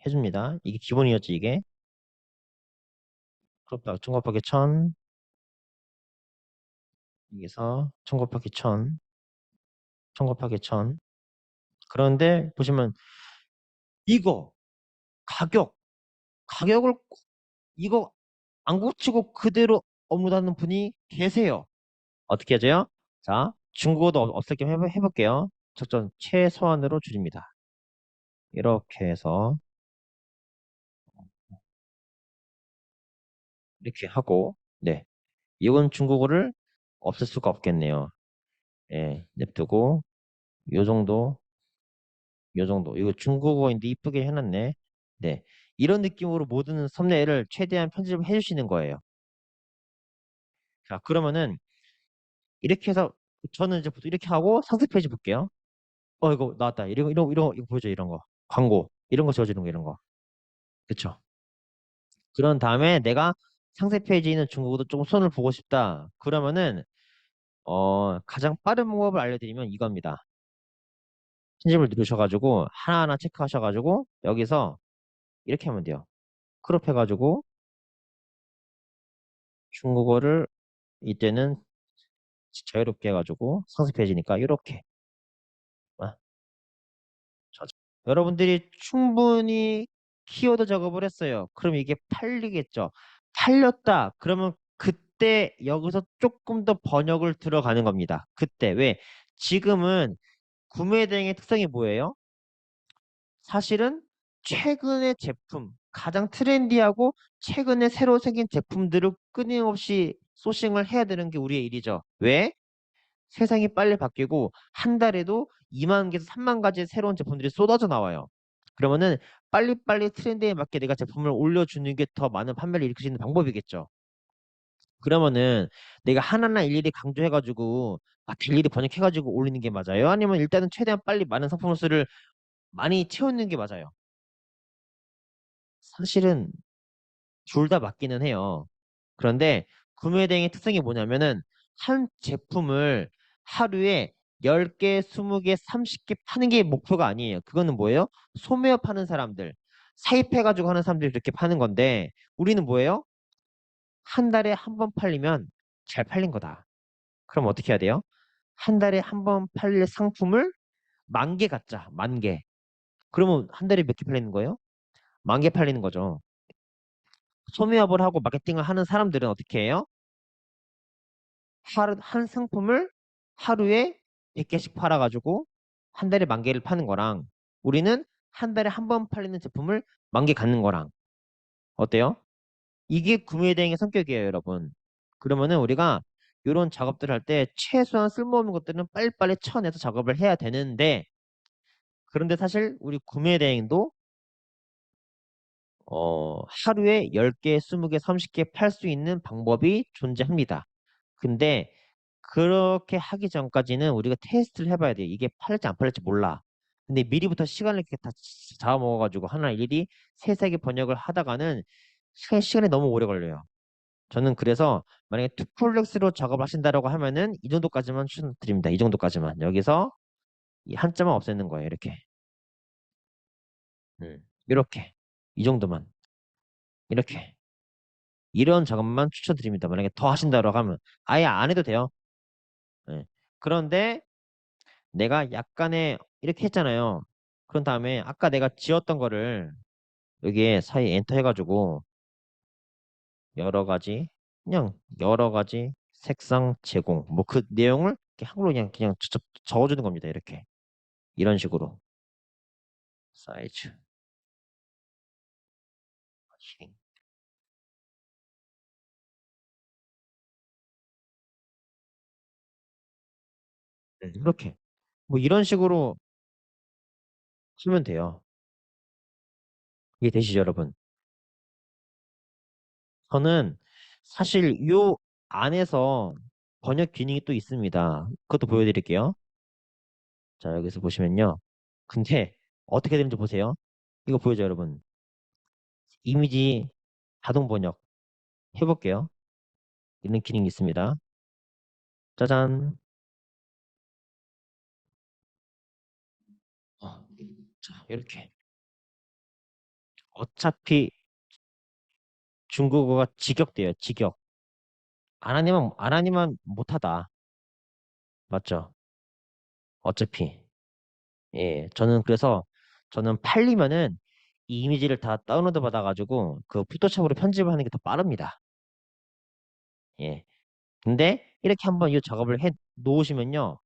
해줍니다. 이게 기본이었지, 이게. 크롭 1000곱하기 1000, 여기서 1000곱하기 1000, 1000곱하기 1000. 그런데 보시면 이거 가격, 가격을 이거 안 고치고 그대로 업로드하는 분이 계세요. 어떻게 하죠? 자, 중국어도 없앨 겸 해볼게요. 적정 최소한으로 줄입니다. 이렇게 해서 이렇게 하고 네, 이건 중국어를 없앨 수가 없겠네요. 예, 냅두고 요 정도, 요 정도. 이거 중국어인데 이쁘게 해놨네. 네, 이런 느낌으로 모든 썸네일을 최대한 편집을 해주시는 거예요. 자, 그러면은 이렇게 해서 저는 이제 보통 이렇게 하고 상세 페이지 볼게요. 이거 나왔다. 이거 보여줘, 이런 거. 광고. 이런 거 지워주는 거, 이런 거. 그쵸? 그런 다음에 내가 상세 페이지에 있는 중국어도 조금 손을 보고 싶다. 그러면은, 가장 빠른 방법을 알려드리면 이겁니다. 편집을 누르셔가지고, 하나하나 체크하셔가지고, 여기서 이렇게 하면 돼요. 크롭 해가지고, 중국어를 이때는 자유롭게 해가지고, 상세 페이지니까 이렇게. 여러분들이 충분히 키워드 작업을 했어요. 그럼 이게 팔리겠죠. 팔렸다. 그러면 그때 여기서 조금 더 번역을 들어가는 겁니다. 그때 왜? 지금은 구매 대행의 특성이 뭐예요? 사실은 최근의 제품, 가장 트렌디하고 최근에 새로 생긴 제품들을 끊임없이 소싱을 해야 되는 게 우리의 일이죠. 왜? 세상이 빨리 바뀌고 한 달에도 2만 개에서 3만 가지의 새로운 제품들이 쏟아져 나와요. 그러면은 빨리빨리 트렌드에 맞게 내가 제품을 올려주는 게 더 많은 판매를 일으킬 수 있는 방법이겠죠. 그러면은 내가 하나하나 일일이 강조해가지고 막 일일이 번역해가지고 올리는 게 맞아요? 아니면 일단은 최대한 빨리 많은 상품 수를 많이 채우는 게 맞아요? 사실은 둘 다 맞기는 해요. 그런데 구매 대행의 특성이 뭐냐면은 한 제품을 하루에 10개, 20개, 30개 파는 게 목표가 아니에요. 그거는 뭐예요? 소매어 파는 사람들, 사입해가지고 하는 사람들이 그렇게 파는 건데 우리는 뭐예요? 한 달에 한 번 팔리면 잘 팔린 거다. 그럼 어떻게 해야 돼요? 한 달에 한 번 팔릴 상품을 10,000개 갖자. 10,000개. 그러면 한 달에 몇 개 팔리는 거예요? 10,000개 팔리는 거죠. 소매업을 하고 마케팅을 하는 사람들은 어떻게 해요? 한 상품을 하루에 100개씩 팔아가지고 한 달에 10,000개를 파는 거랑 우리는 한 달에 한 번 팔리는 제품을 10,000개 갖는 거랑 어때요? 이게 구매 대행의 성격이에요, 여러분. 그러면은 우리가 이런 작업들을 할 때 최소한 쓸모없는 것들은 빨리빨리 쳐내서 작업을 해야 되는데 그런데 사실 우리 구매 대행도 하루에 10개, 20개, 30개 팔 수 있는 방법이 존재합니다. 근데 그렇게 하기 전까지는 우리가 테스트를 해봐야 돼요. 이게 팔릴지 안 팔릴지 몰라. 근데 미리부터 시간을 이렇게 다 잡아먹어가지고 하나 일일이 세세하게 번역을 하다가는 시간이 너무 오래 걸려요. 저는 그래서 만약에 투플렉스로 작업을 하신다라고 하면은 이 정도까지만 추천드립니다. 이 정도까지만. 여기서 이 한자만 없애는 거예요. 이렇게. 이렇게. 이 정도만. 이렇게. 이런 작업만 추천드립니다. 만약에 더 하신다라고 하면 아예 안 해도 돼요. 예. 그런데 내가 약간의 이렇게 했잖아요. 그런 다음에 아까 내가 지었던 거를 여기에 사이 엔터 해가지고 여러 가지 그냥 여러 가지 색상 제공 뭐 그 내용을 이렇게 한글로 그냥 적어주는 겁니다. 이렇게 이런 식으로 사이즈 이렇게 뭐 이런 식으로 쓰면 돼요. 이해 되시죠, 여러분? 저는 사실 요 안에서 번역 기능이 또 있습니다. 그것도 보여드릴게요. 자, 여기서 보시면요. 근데 어떻게 되는지 보세요. 이거 보여줘요, 여러분. 이미지 자동 번역 해볼게요. 이런 기능이 있습니다. 짜잔. 자, 이렇게. 어차피 중국어가 직역돼요, 직역. 안 하니만 못하다. 맞죠? 어차피. 예, 저는 그래서 저는 팔리면은 이 이미지를 다 다운로드 받아가지고 그 포토샵으로 편집을 하는 게 더 빠릅니다. 예. 근데 이렇게 한번 이 작업을 해 놓으시면요.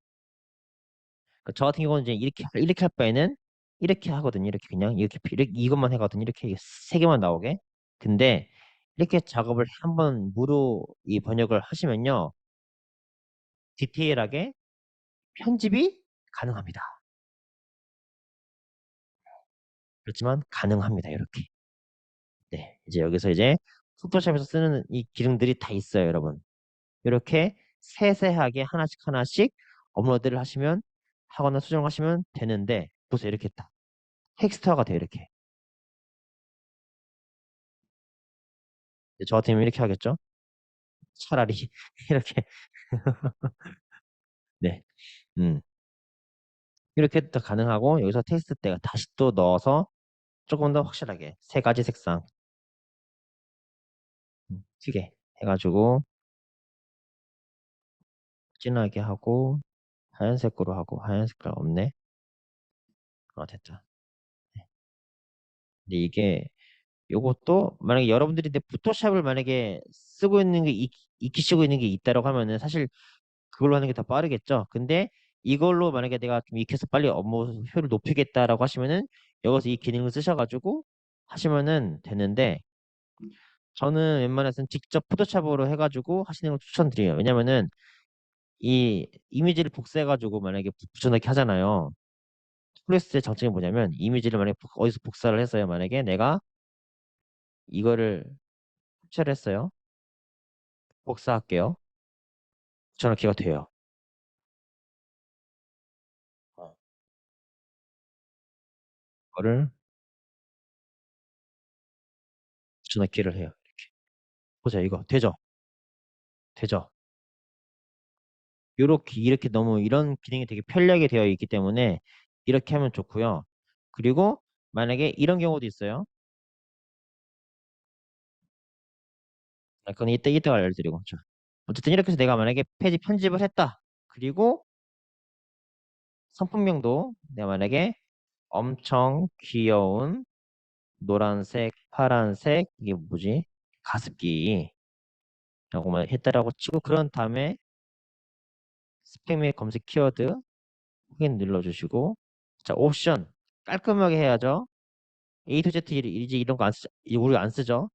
그저 같은 경우는 이제 이렇게 할 바에는 이렇게 하거든요. 이렇게 그냥 이렇게 이것만 해거든요. 이렇게 세 개만 나오게. 근데 이렇게 작업을 한번 무료 이 번역을 하시면요. 디테일하게 편집이 가능합니다. 그렇지만 가능합니다. 이렇게. 네. 이제 여기서 이제 포토샵에서 쓰는 이 기능들이 다 있어요, 여러분. 이렇게 세세하게 하나씩 하나씩 업로드를 하시면 하거나 수정하시면 되는데 보세요. 이렇게 딱 텍스트화가 돼요. 이렇게. 저 같으면 이렇게 하겠죠? 차라리 이렇게 네. 음. 이렇게 또 가능하고 여기서 테스트 때가 다시 또 넣어서 조금 더 확실하게 세 가지 색상 튀게 해가지고 진하게 하고 하얀색으로 하고 하얀 색깔 없네. 아 됐다. 네. 근데 이게 요것도 만약에 여러분들이 근데 포토샵을 만약에 쓰고 있는 게 익히시고 있는 게 있다라고 하면은 사실 그걸로 하는 게 더 빠르겠죠. 근데 이걸로 만약에 내가 좀 익혀서 빨리 업무 효율을 높이겠다라고 하시면은 여기서 이 기능을 쓰셔가지고 하시면은 되는데 저는 웬만해서는 직접 포토샵으로 해가지고 하시는 걸 추천드려요. 왜냐면은 이 이미지를 복사해가지고 만약에 붙여넣기 하잖아요. 플레스의 장점이 뭐냐면 이미지를 만약에 어디서 복사를 했어요. 만약에 내가 이거를 캡처를 했어요. 복사할게요. 붙여넣기가 돼요. 어. 이거를 붙여넣기를 해요. 보세요. 이거 되죠? 되죠? 이렇게 너무 이런 기능이 되게 편리하게 되어 있기 때문에 이렇게 하면 좋고요. 그리고 만약에 이런 경우도 있어요. 그건 이따가 알려드리고. 자, 어쨌든 이렇게 해서 내가 만약에 페이지 편집을 했다. 그리고 상품명도 내가 만약에 엄청 귀여운 노란색, 파란색, 이게 뭐지? 가습기 라고만 했다라고 치고 그런 다음에 스펙 및 검색 키워드 확인 눌러주시고 자, 옵션 깔끔하게 해야죠. A to Z 이제 이런 거 안 쓰죠. 우리가 안 쓰죠.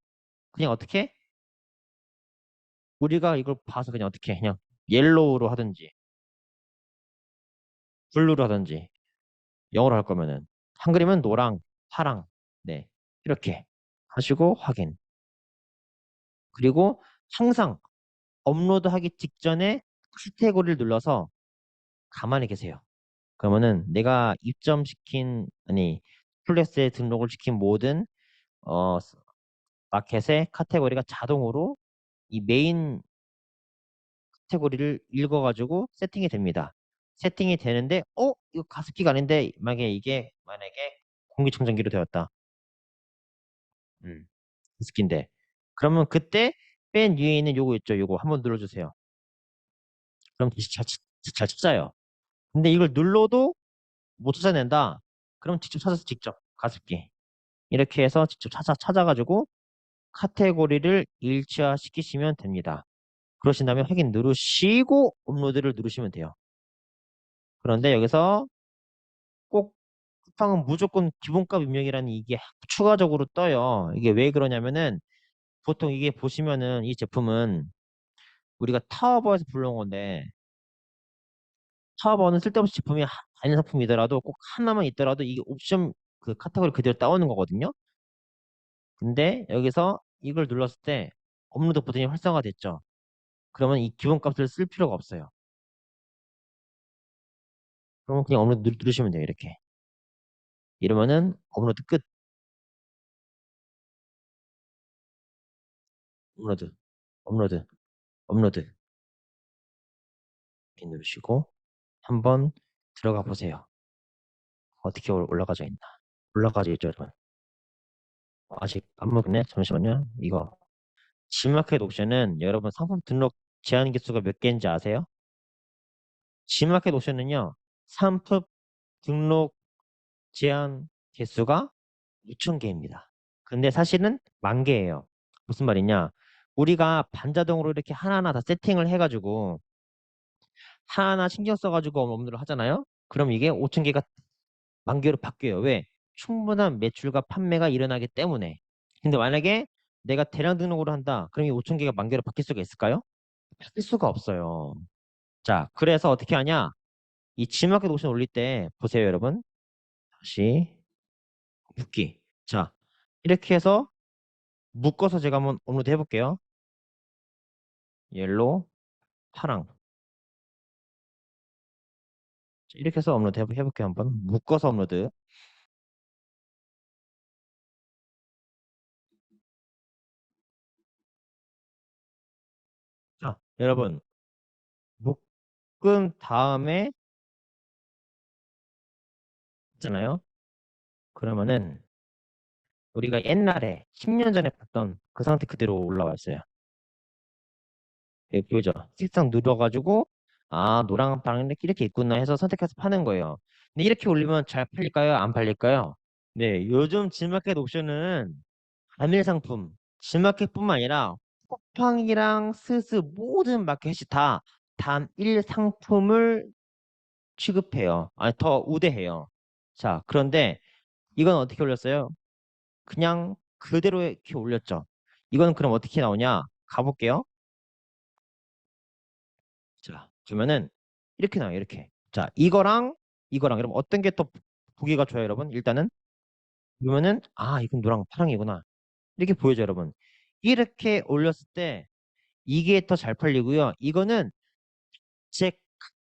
그냥 어떻게? 우리가 이걸 봐서 그냥 어떻게 그냥 옐로우로 하든지 블루로 하든지 영어로 할 거면은 한글이면 노랑, 파랑 네 이렇게 하시고 확인. 그리고 항상 업로드하기 직전에 카테고리를 눌러서 가만히 계세요. 그러면은 내가 아니, 플렉스에 등록을 시킨 모든 어, 마켓의 카테고리가 자동으로 이 메인 카테고리를 읽어가지고 세팅이 됩니다. 세팅이 되는데, 이거 가습기가 아닌데, 만약에 공기청정기로 되었다. 음, 가습기인데. 그러면 그때 맨 위에 있는 요거 있죠? 요거 한번 눌러주세요. 그럼 다시 잘 찾아요. 근데 이걸 눌러도 못 찾아낸다. 그럼 직접 찾아서 직접 가습기. 이렇게 해서 직접 찾아가지고 카테고리를 일치화 시키시면 됩니다. 그러신 다음에 확인 누르시고 업로드를 누르시면 돼요. 그런데 여기서 꼭 쿠팡은 무조건 기본값 입력이라는 이게 추가적으로 떠요. 이게 왜 그러냐면은 보통 이게 보시면은 이 제품은 우리가 타워버에서 불러온 건데 타워버는 쓸데없이 제품이 아닌 상품이더라도 꼭 하나만 있더라도 이게 옵션 그 카테고리 그대로 따오는 거거든요. 근데 여기서 이걸 눌렀을 때 업로드 버튼이 활성화됐죠. 그러면 이 기본값을 쓸 필요가 없어요. 그러면 그냥 업로드 누르시면 돼요. 이렇게. 이러면은 업로드 끝. 업로드, 업로드, 업로드. 이렇게 누르시고 한번 들어가 보세요. 어떻게 올라가져 있나? 올라가져 있죠, 여러분. 아직 안 먹네? 잠시만요. 이거. G마켓 옵션은 여러분 상품 등록 제한 개수가 몇 개인지 아세요? G마켓 옵션은요. 상품 등록 제한 개수가 6,000개입니다. 근데 사실은 10,000개예요. 무슨 말이냐? 우리가 반자동으로 이렇게 하나하나 다 세팅을 해가지고 하나하나 신경 써가지고 업로드를 하잖아요? 그럼 이게 5,000개가 10,000개로 바뀌어요. 왜? 충분한 매출과 판매가 일어나기 때문에. 근데 만약에 내가 대량 등록으로 한다. 그럼 이 5,000개가 10,000개로 바뀔 수가 있을까요? 바뀔 수가 없어요. 자, 그래서 어떻게 하냐? 이 G마켓 옵션 올릴 때 보세요, 여러분. 다시 묶기. 자, 이렇게 해서 묶어서 제가 한번 업로드 해볼게요. 옐로우, 파랑. 자, 이렇게 해서 업로드 해볼게요, 한번. 묶어서 업로드. 자, 여러분, 묶은 다음에 있잖아요. 그러면은 우리가 옛날에 10년 전에 봤던 그 상태 그대로 올라와 있어요. 예, 보이죠? 색상 눌러가지고 노랑 파랑 이렇게 있구나 해서 선택해서 파는 거예요. 근데 이렇게 올리면 잘 팔릴까요? 안 팔릴까요? 네, 요즘 G마켓 옵션은 단일 상품, G마켓뿐만 아니라 쿠팡이랑 스스 모든 마켓이 다 단일 상품을 취급해요. 아니, 더 우대해요. 자, 그런데 이건 어떻게 올렸어요? 그냥 그대로 이렇게 올렸죠. 이건 그럼 어떻게 나오냐? 가볼게요. 자, 그러면은 이렇게 나와요. 이렇게. 자, 이거랑 여러분 어떤 게 더 보기가 좋아요, 여러분? 일단은 그러면은 이건 노랑 파랑이구나. 이렇게 보여줘요, 여러분. 이렇게 올렸을 때 이게 더 잘 팔리고요. 이거는 제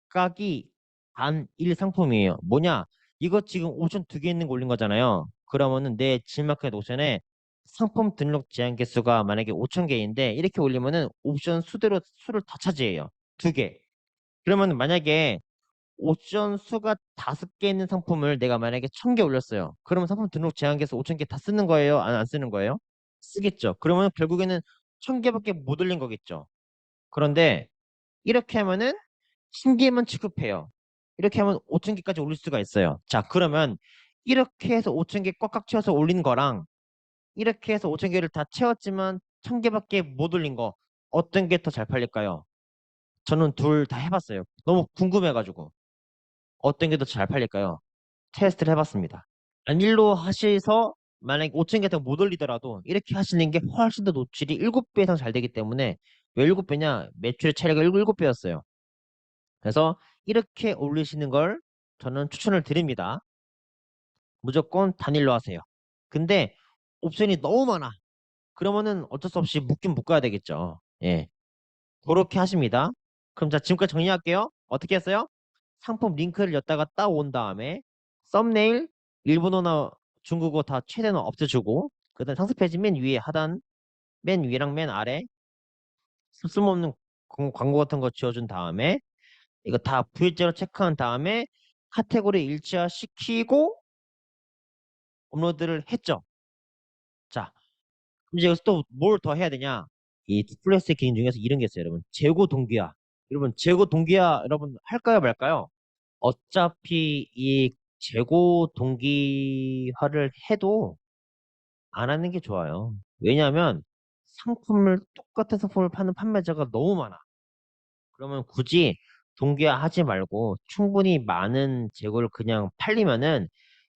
각각이 단일 상품이에요. 뭐냐? 이거 지금 옵션 2개 있는 거 올린 거잖아요. 그러면은 내 G마켓 옵션에 상품 등록 제한 개수가 만약에 5,000개인데 이렇게 올리면은 옵션 수를 다 차지해요. 2개. 그러면 만약에 옵션 수가 5개 있는 상품을 내가 만약에 1,000개 올렸어요. 그러면 상품 등록 제한 개수 5,000개 다 쓰는 거예요? 안 쓰는 거예요? 쓰겠죠. 그러면 결국에는 1,000개밖에 못 올린 거겠죠. 그런데 이렇게 하면은 1,000개만 취급해요. 이렇게 하면 5,000개까지 올릴 수가 있어요. 자, 그러면 이렇게 해서 5,000개 꽉꽉 채워서 올린 거랑 이렇게 해서 5,000개를 다 채웠지만 1,000개밖에 못 올린 거 어떤 게 더 잘 팔릴까요? 저는 둘 다 해봤어요. 너무 궁금해가지고 어떤 게 더 잘 팔릴까요? 테스트를 해봤습니다. 단일로 하셔서 만약에 5,000개 더 못 올리더라도 이렇게 하시는 게 훨씬 더 노출이 7배 이상 잘 되기 때문에 왜 7배냐? 매출의 차이가 7배였어요. 그래서 이렇게 올리시는 걸 저는 추천을 드립니다. 무조건 단일로 하세요. 근데 옵션이 너무 많아. 그러면은 어쩔 수 없이 묶긴 묶어야 되겠죠. 예. 그렇게 하십니다. 그럼 자, 지금까지 정리할게요. 어떻게 했어요? 상품 링크를 였다가 따온 다음에 썸네일 일본어나 중국어 다 최대한 없애주고 그다음 상세 페이지 맨 위에 하단 맨 위랑 맨 아래 쓸모없는 광고 같은 거 지워준 다음에 이거 다 부일제로 체크한 다음에 카테고리 일치화 시키고 업로드를 했죠. 자, 그럼 이제 여기서 또 뭘 더 해야 되냐? 이 플레이스 기능 중에서 이런 게 있어요, 여러분. 재고 동기화. 여러분, 재고 동기화 여러분 할까요, 말까요? 어차피 이 재고 동기화를 해도 안 하는 게 좋아요. 왜냐하면 똑같은 상품을 파는 판매자가 너무 많아. 그러면 굳이 동기화 하지 말고 충분히 많은 재고를 그냥 팔리면은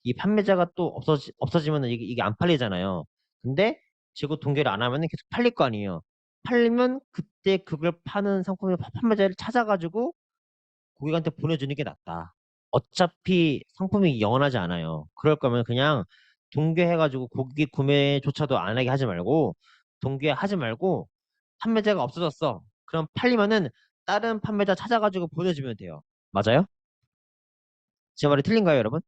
이 판매자가 또 없어지면은 이게 안 팔리잖아요. 근데 재고 동기화를 안 하면은 계속 팔릴 거 아니에요. 팔리면 그때 그걸 파는 상품의 판매자를 찾아가지고 고객한테 보내주는 게 낫다. 어차피 상품이 영원하지 않아요. 그럴 거면 그냥 동기화해가지고 고객 구매조차도 안 하게 하지 말고 동기화하지 말고 판매자가 없어졌어. 그럼 팔리면은 다른 판매자 찾아가지고 보내주면 돼요. 맞아요? 제 말이 틀린가요, 여러분?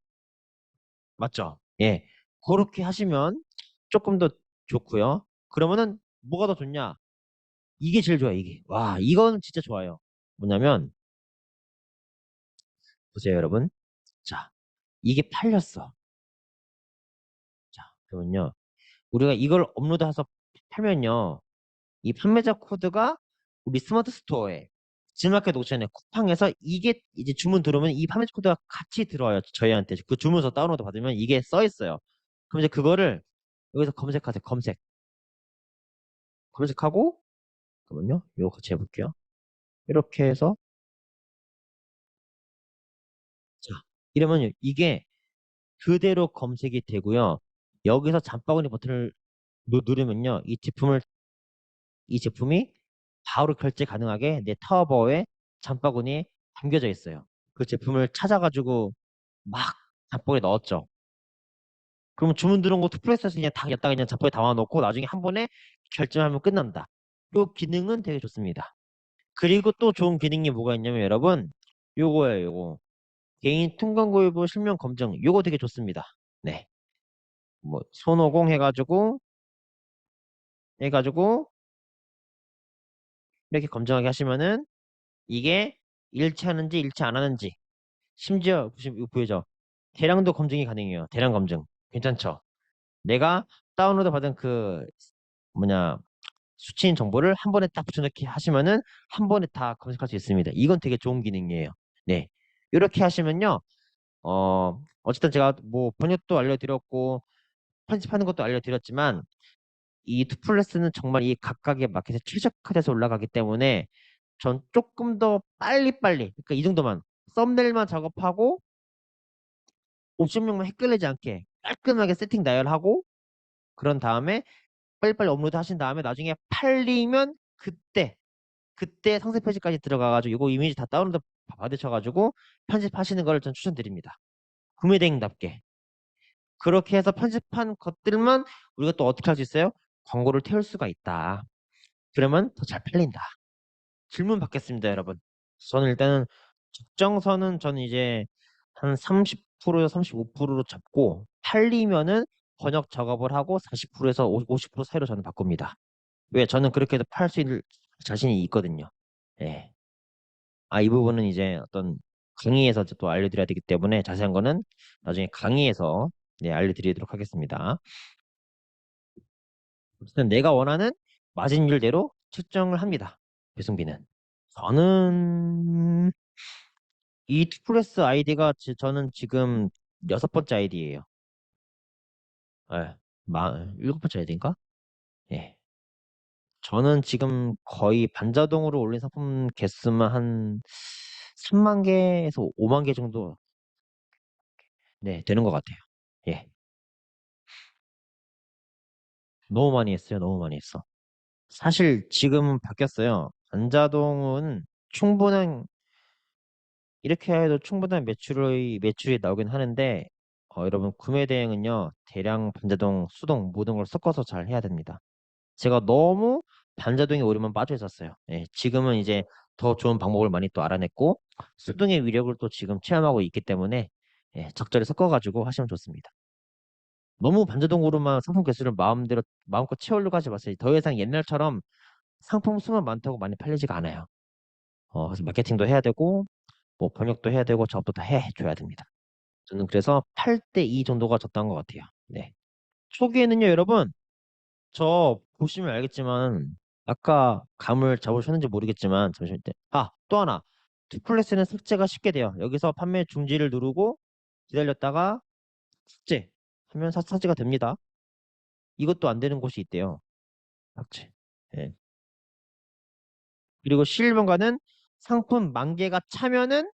맞죠? 예. 그렇게 하시면 조금 더 좋고요. 그러면은 뭐가 더 좋냐? 이게 제일 좋아요, 이게. 와, 이건 진짜 좋아요. 뭐냐면 보세요, 여러분. 자, 이게 팔렸어. 자, 그러면요. 우리가 이걸 업로드해서 팔면요. 이 판매자 코드가 우리 스마트 스토어에 지마켓 옥션에 쿠팡에서 이게 이제 주문 들어오면 이 판매자 코드가 같이 들어와요. 저희한테 그 주문서 다운로드 받으면 이게 써 있어요. 그럼 이제 그거를 여기서 검색하세요. 검색하고 그러면요. 이거 같이 해볼게요. 이렇게 해서 자 이러면 이게 그대로 검색이 되고요. 여기서 잠바구니 버튼을 누르면요. 이 제품이 바로 결제 가능하게 내 타워버에 장바구니에 담겨져 있어요. 그 제품을 찾아가지고 막 장바구니에 넣었죠. 그러면 주문 들어온 거 투플레스에서 그냥 다 였다가 그냥 장바구니에 담아놓고 나중에 한 번에 결제하면 끝난다. 이 기능은 되게 좋습니다. 그리고 또 좋은 기능이 뭐가 있냐면 여러분 요거예요, 요거. 개인 통관구입부 실명 검증. 요거 되게 좋습니다. 네. 뭐 손오공 해가지고 이렇게 검증하게 하시면은 이게 일치하는지 일치 안 하는지 심지어 보시면 이거 보이죠? 대량도 검증이 가능해요. 대량 검증. 괜찮죠? 내가 다운로드 받은 그 뭐냐 수치인 정보를 한 번에 딱 붙여넣기 하시면은 한 번에 다 검색할 수 있습니다. 이건 되게 좋은 기능이에요. 네. 이렇게 하시면요. 어쨌든 제가 뭐 번역도 알려드렸고 편집하는 것도 알려드렸지만 이 투플러스는 정말 이 각각의 마켓에 최적화돼서 올라가기 때문에 전 조금 더 빨리빨리 그러니까 이 정도만 썸네일만 작업하고 옵션명만 헷갈리지 않게 깔끔하게 세팅 나열하고 그런 다음에 빨리빨리 업로드 하신 다음에 나중에 팔리면 그때 상세 페이지까지 들어가가지고 이거 이미지 다 다운로드 받으셔가지고 편집하시는 걸 전 추천드립니다. 구매 대행답게 그렇게 해서 편집한 것들만 우리가 또 어떻게 할 수 있어요? 광고를 태울 수가 있다. 그러면 더 잘 팔린다. 질문 받겠습니다, 여러분. 저는 일단은 적정선은 저는 이제 한 30%에서 35%로 잡고 팔리면은 번역 작업을 하고 40%에서 50% 사이로 저는 바꿉니다. 왜? 저는 그렇게 해도 팔 수 있는 자신이 있거든요. 예. 아, 이 부분은 이제 어떤 강의에서 또 알려드려야 되기 때문에 자세한 거는 나중에 강의에서 네, 알려드리도록 하겠습니다. 어쨌든 내가 원하는 마진율대로 측정을 합니다. 배송비는. 저는 이 투플러스 아이디가 저는 지금 6번째 아이디예요. 예, 일곱 번째 아이디인가? 예. 저는 지금 거의 반자동으로 올린 상품 개수만 한 3만 개에서 5만 개 정도 네, 되는 것 같아요. 예. 너무 많이 했어요. 너무 많이 했어. 사실 지금은 바뀌었어요. 반자동은 충분한 이렇게 해도 충분한 매출이 나오긴 하는데 여러분 구매 대행은요 대량 반자동 수동 모든 걸 섞어서 잘 해야 됩니다. 제가 너무 반자동에 오류만 빠져 있었어요. 예, 지금은 이제 더 좋은 방법을 많이 또 알아냈고 수동의 위력을 또 지금 체험하고 있기 때문에 예, 적절히 섞어가지고 하시면 좋습니다. 너무 반자동으로만 상품 개수를 마음대로 마음껏 채우려고 하지 마세요. 더 이상 옛날처럼 상품 수만 많다고 많이 팔리지가 않아요. 그래서 마케팅도 해야 되고 뭐 번역도 해야 되고 작업도 다 해줘야 됩니다. 저는 그래서 8대 2 정도가 적당한 것 같아요. 네. 초기에는요, 여러분, 저 보시면 알겠지만 아까 감을 잡으셨는지 모르겠지만 잠시만요. 또 하나. 투플레스는 삭제가 쉽게 돼요. 여기서 판매 중지를 누르고 기다렸다가 삭제 하면 삭제가 됩니다. 이것도 안 되는 곳이 있대요. 삭제. 예. 그리고 11번가는 상품 만개가 차면은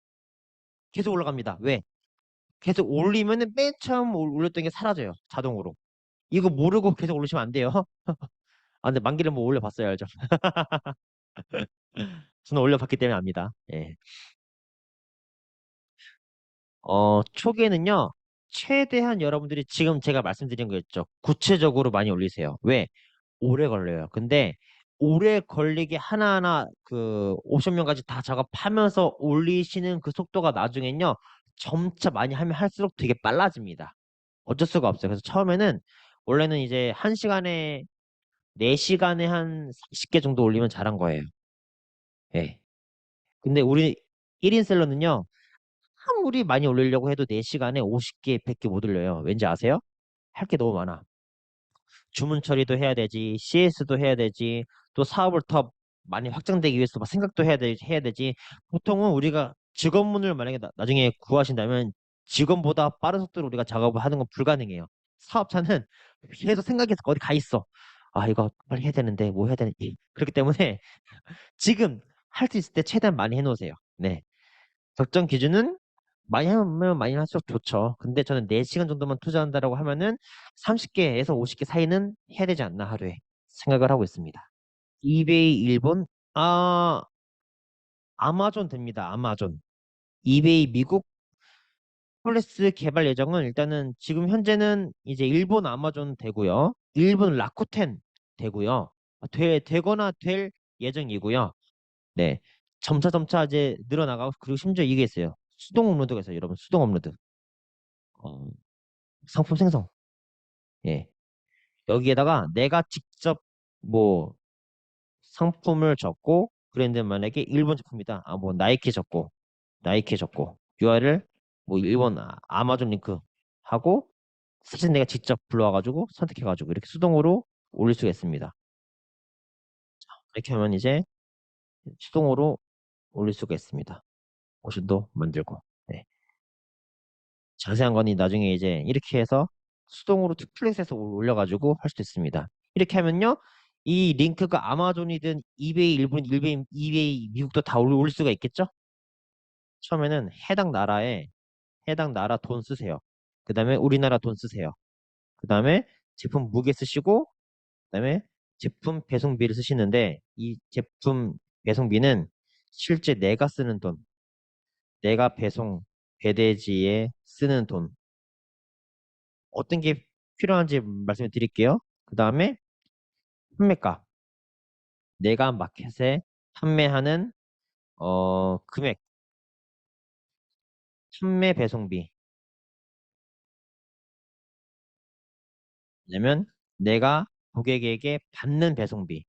계속 올라갑니다. 왜? 계속 올리면은 맨 처음 올렸던 게 사라져요. 자동으로. 이거 모르고 계속 올리시면 안 돼요. 근데 만개를 뭐 올려봤어요, 알죠? 저는 올려봤기 때문에 압니다. 예. 초기에는요, 최대한 여러분들이 지금 제가 말씀드린 거 있죠. 구체적으로 많이 올리세요. 왜? 오래 걸려요. 근데 오래 걸리게 하나하나 그 옵션명까지 다 작업하면서 올리시는 그 속도가 나중엔요, 점차 많이 하면 할수록 되게 빨라집니다. 어쩔 수가 없어요. 그래서 처음에는 원래는 이제 1시간에 4시간에 한 40개 정도 올리면 잘한 거예요. 예. 근데 우리 1인 셀러는요, 아무리 많이 올리려고 해도 4시간에 50개, 100개 못 올려요. 왠지 아세요? 할 게 너무 많아. 주문 처리도 해야 되지, CS도 해야 되지, 또 사업을 더 많이 확장되기 위해서 막 생각도 해야 되지. 보통은 우리가 직원분을 만약에 나중에 구하신다면 직원보다 빠른 속도로 우리가 작업을 하는 건 불가능해요. 사업자는 계속 생각해서 어디 가 있어. 이거 빨리 해야 되는데, 뭐 해야 되는지. 그렇기 때문에 지금 할 수 있을 때 최대한 많이 해놓으세요. 네. 적정 기준은 많이 하면 많이 할수록 좋죠. 근데 저는 4시간 정도만 투자한다라고 하면은 30개에서 50개 사이는 해야 되지 않나 하루에 생각을 하고 있습니다. 이베이 일본? 아, 아마존 됩니다. 아마존. 이베이 미국 플레스 개발 예정은 일단은 지금 현재는 이제 일본 아마존 되고요. 일본 라쿠텐 되고요. 되거나 될 예정이고요. 네. 점차 이제 늘어나가고 그리고 심지어 이게 있어요. 수동 업로드가 있어요. 여러분 수동 업로드. 어, 상품 생성. 예. 여기에다가 내가 직접 뭐 상품을 적고 브랜드 만약에 일본 제품이다. 뭐 나이키 적고 URL 뭐 일본 아마존 링크 하고 사진 내가 직접 불러와가지고 선택해가지고 이렇게 수동으로 올릴 수가 있습니다. 이렇게 하면 이제 수동으로 올릴 수가 있습니다. 오션도 만들고. 네. 자세한 거는 나중에 이제 이렇게 해서 수동으로 투플릿에서 올려가지고 할 수도 있습니다. 이렇게 하면요. 이 링크가 아마존이든 이베이 일본, 이베이 미국도 다 올릴 수가 있겠죠? 처음에는 해당 나라 돈 쓰세요. 그 다음에 우리나라 돈 쓰세요. 그 다음에 제품 무게 쓰시고, 그 다음에 제품 배송비를 쓰시는데, 이 제품 배송비는 실제 내가 쓰는 돈, 내가 배대지에 쓰는 돈, 어떤 게 필요한지 말씀을 드릴게요. 그 다음에 판매가. 내가 마켓에 판매하는 금액, 판매 배송비. 왜냐면 내가 고객에게 받는 배송비.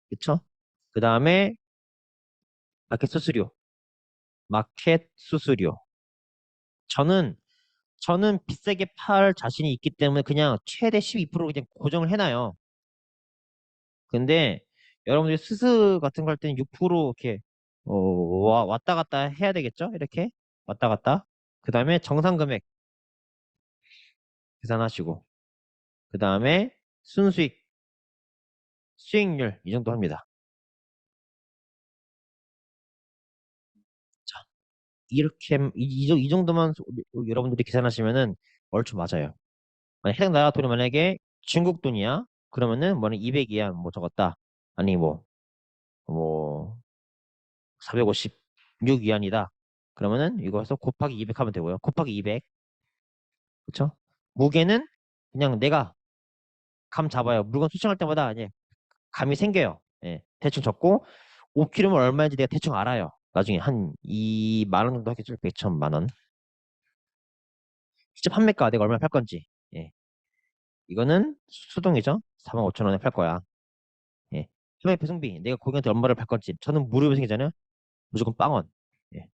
그쵸? 그 다음에 마켓 수수료. 마켓 수수료. 저는 저는 비싸게 팔 자신이 있기 때문에 그냥 최대 12% 그냥 고정을 해놔요. 근데 여러분들이 스스 같은 거 할 때는 6% 이렇게 왔다 갔다 해야 되겠죠? 이렇게 왔다 갔다. 그 다음에 정상 금액 계산하시고 그 다음에 순수익 수익률 이 정도 합니다. 자, 이렇게 이 정도만 여러분들이 계산하시면은 얼추 맞아요. 해당 나라 돈이 만약에 중국 돈이야. 그러면은 뭐는 200이야. 뭐 적었다. 아니 뭐 456위안이다. 그러면은 이거에서 곱하기 200 하면 되고요. 곱하기 200. 그쵸? 무게는 그냥 내가 감 잡아요. 물건 수정할 때마다 이제 감이 생겨요. 예, 대충 적고 5kg면 얼마인지 내가 대충 알아요. 나중에 한 2만 원 정도 하겠죠? 1천만 원. 실제 판매가 내가 얼마에 팔 건지. 예. 이거는 수동이죠? 4만 5천 원에 팔 거야. 예. 판매 배송비 내가 고객한테 얼마를 팔 건지. 저는 무료 배송이잖아요. 무조건 빵원. 예.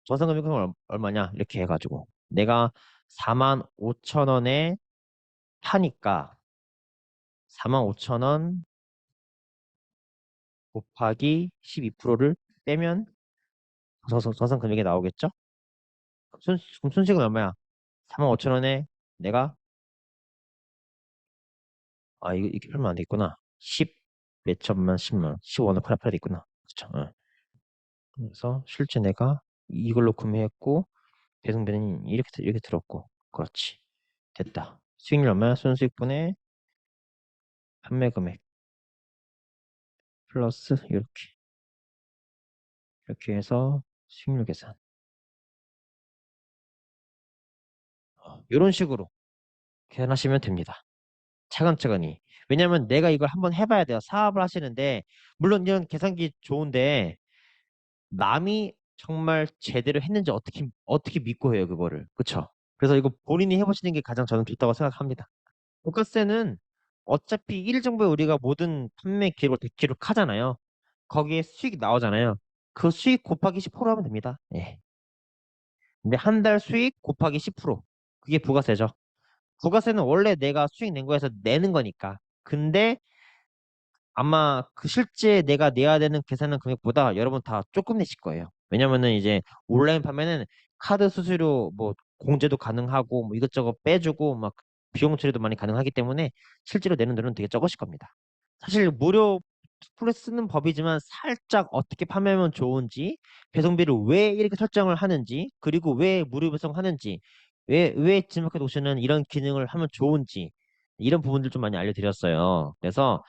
전산금액은 얼마냐? 이렇게 해가지고 내가 4만 5천 원에 파니까 4만 5천 원 곱하기 12%를 빼면 전산금액이 나오겠죠? 그럼 순식은 얼마야? 4만 5천 원에 내가 이렇게 팔면 안 되겠구나. 10 몇 천만 10만 15원을 팔아야 되겠구나. 그쵸? 어. 그래서 실제 내가 이걸로 구매했고 배송비는 이렇게 들었고 그렇지. 됐다. 수익률 얼마야? 순수익분의 판매 금액 플러스 이렇게 해서 수익률 계산. 이런 식으로 계산하시면 됩니다. 차근차근히. 왜냐면 내가 이걸 한번 해봐야 돼요. 사업을 하시는데 물론 이런 계산기 좋은데 남이 정말 제대로 했는지 어떻게 믿고 해요, 그거를. 그쵸? 그래서 이거 본인이 해보시는 게 가장 저는 좋다고 생각합니다. 돈가스는 어차피 1정부에 우리가 모든 판매 기록을 기록하잖아요. 거기에 수익이 나오잖아요. 그 수익 곱하기 10% 하면 됩니다. 예. 근데 한 달 수익 곱하기 10%. 그게 부가세죠. 부가세는 원래 내가 수익 낸 거에서 내는 거니까. 근데 아마 그 실제 내가 내야 되는 계산한 금액보다 여러분 다 조금 내실 거예요. 왜냐면은 이제 온라인 판매는 카드 수수료 뭐 공제도 가능하고 뭐 이것저것 빼주고 막 비용 처리도 많이 가능하기 때문에 실제로 내는 돈은 되게 적으실 겁니다. 사실 무료 풀을 쓰는 법이지만 살짝 어떻게 판매하면 좋은지, 배송비를 왜 이렇게 설정을 하는지, 그리고 왜 무료 배송하는지, 왜 지마켓 옵션은 이런 기능을 하면 좋은지, 이런 부분들 좀 많이 알려드렸어요. 그래서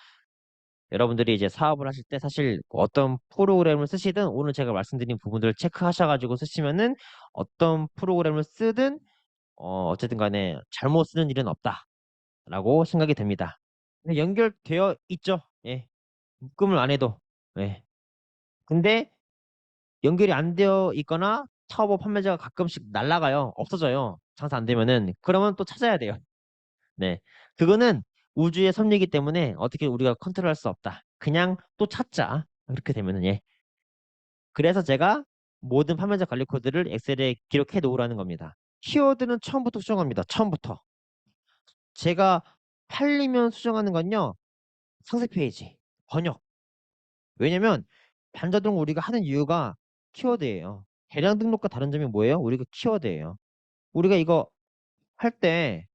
여러분들이 이제 사업을 하실 때 사실 어떤 프로그램을 쓰시든 오늘 제가 말씀드린 부분들을 체크하셔가지고 쓰시면은 어떤 프로그램을 쓰든 어쨌든 간에 잘못 쓰는 일은 없다라고 생각이 됩니다. 근데 연결되어 있죠. 예. 묶음을 안 해도. 예. 근데 연결이 안 되어 있거나 타업업 판매자가 가끔씩 날라가요. 없어져요. 장사 안 되면은. 그러면 또 찾아야 돼요. 네. 그거는 우주의 섭리이기 때문에 어떻게 우리가 컨트롤할 수 없다. 그냥 또 찾자. 그렇게 되면은 예. 그래서 제가 모든 판매자 관리 코드를 엑셀에 기록해 놓으라는 겁니다. 키워드는 처음부터 수정합니다. 처음부터. 제가 팔리면 수정하는 건요. 상세 페이지, 번역. 왜냐면 반자동 우리가 하는 이유가 키워드예요. 대량 등록과 다른 점이 뭐예요? 우리가 키워드예요. 우리가 이거 할 때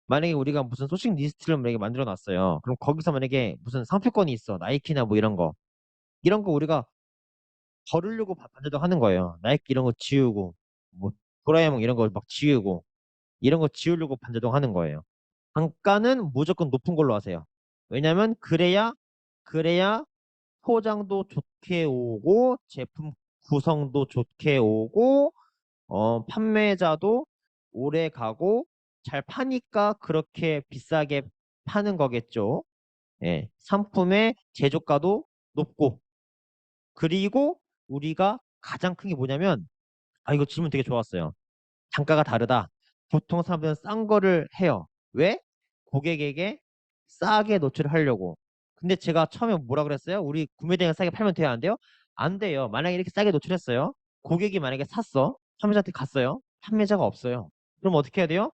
만약에 우리가 무슨 소식 리스트를 만약에 만들어 놨어요. 그럼 거기서 만약에 무슨 상표권이 있어. 나이키나 뭐 이런 거. 이런 거 우리가 버리려고 반대도 하는 거예요. 나이키 이런 거 지우고 뭐 도라에몽 이런 거 막 지우고 이런 거 지우려고 반대동 하는 거예요. 단가는 무조건 높은 걸로 하세요. 왜냐면 그래야 포장도 좋게 오고 제품 구성도 좋게 오고 판매자도 오래 가고 잘 파니까 그렇게 비싸게 파는 거겠죠. 예, 상품의 제조가도 높고 그리고 우리가 가장 큰 게 뭐냐면 이거 질문 되게 좋았어요. 단가가 다르다. 보통 사람들은 싼 거를 해요. 왜? 고객에게 싸게 노출을 하려고. 근데 제가 처음에 뭐라 그랬어요? 우리 구매대행 싸게 팔면 돼요? 안 돼요? 안 돼요. 만약에 이렇게 싸게 노출했어요. 고객이 만약에 샀어. 판매자한테 갔어요. 판매자가 없어요. 그럼 어떻게 해야 돼요?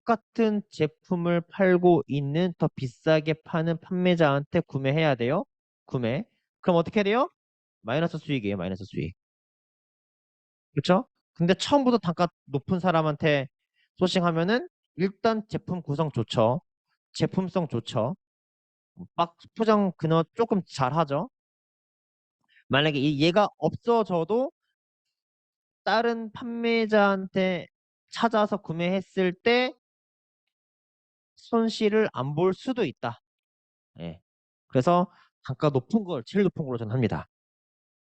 똑같은 제품을 팔고 있는 더 비싸게 파는 판매자한테 구매해야 돼요. 구매. 그럼 어떻게 해야 돼요? 마이너스 수익이에요. 마이너스 수익. 그렇죠? 근데 처음부터 단가 높은 사람한테 소싱하면은 일단 제품 구성 좋죠. 제품성 좋죠. 막 포장 그너 조금 잘하죠. 만약에 얘가 없어져도 다른 판매자한테 찾아서 구매했을 때 손실을 안 볼 수도 있다. 예. 그래서 단가 높은 걸 제일 높은 걸로 저는 합니다.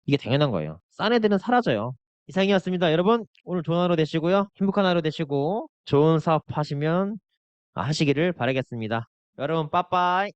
이게 당연한 거예요. 싼 애들은 사라져요. 이상이었습니다. 여러분 오늘 좋은 하루 되시고요. 행복한 하루 되시고 좋은 사업 하시기를 바라겠습니다. 여러분 빠빠이.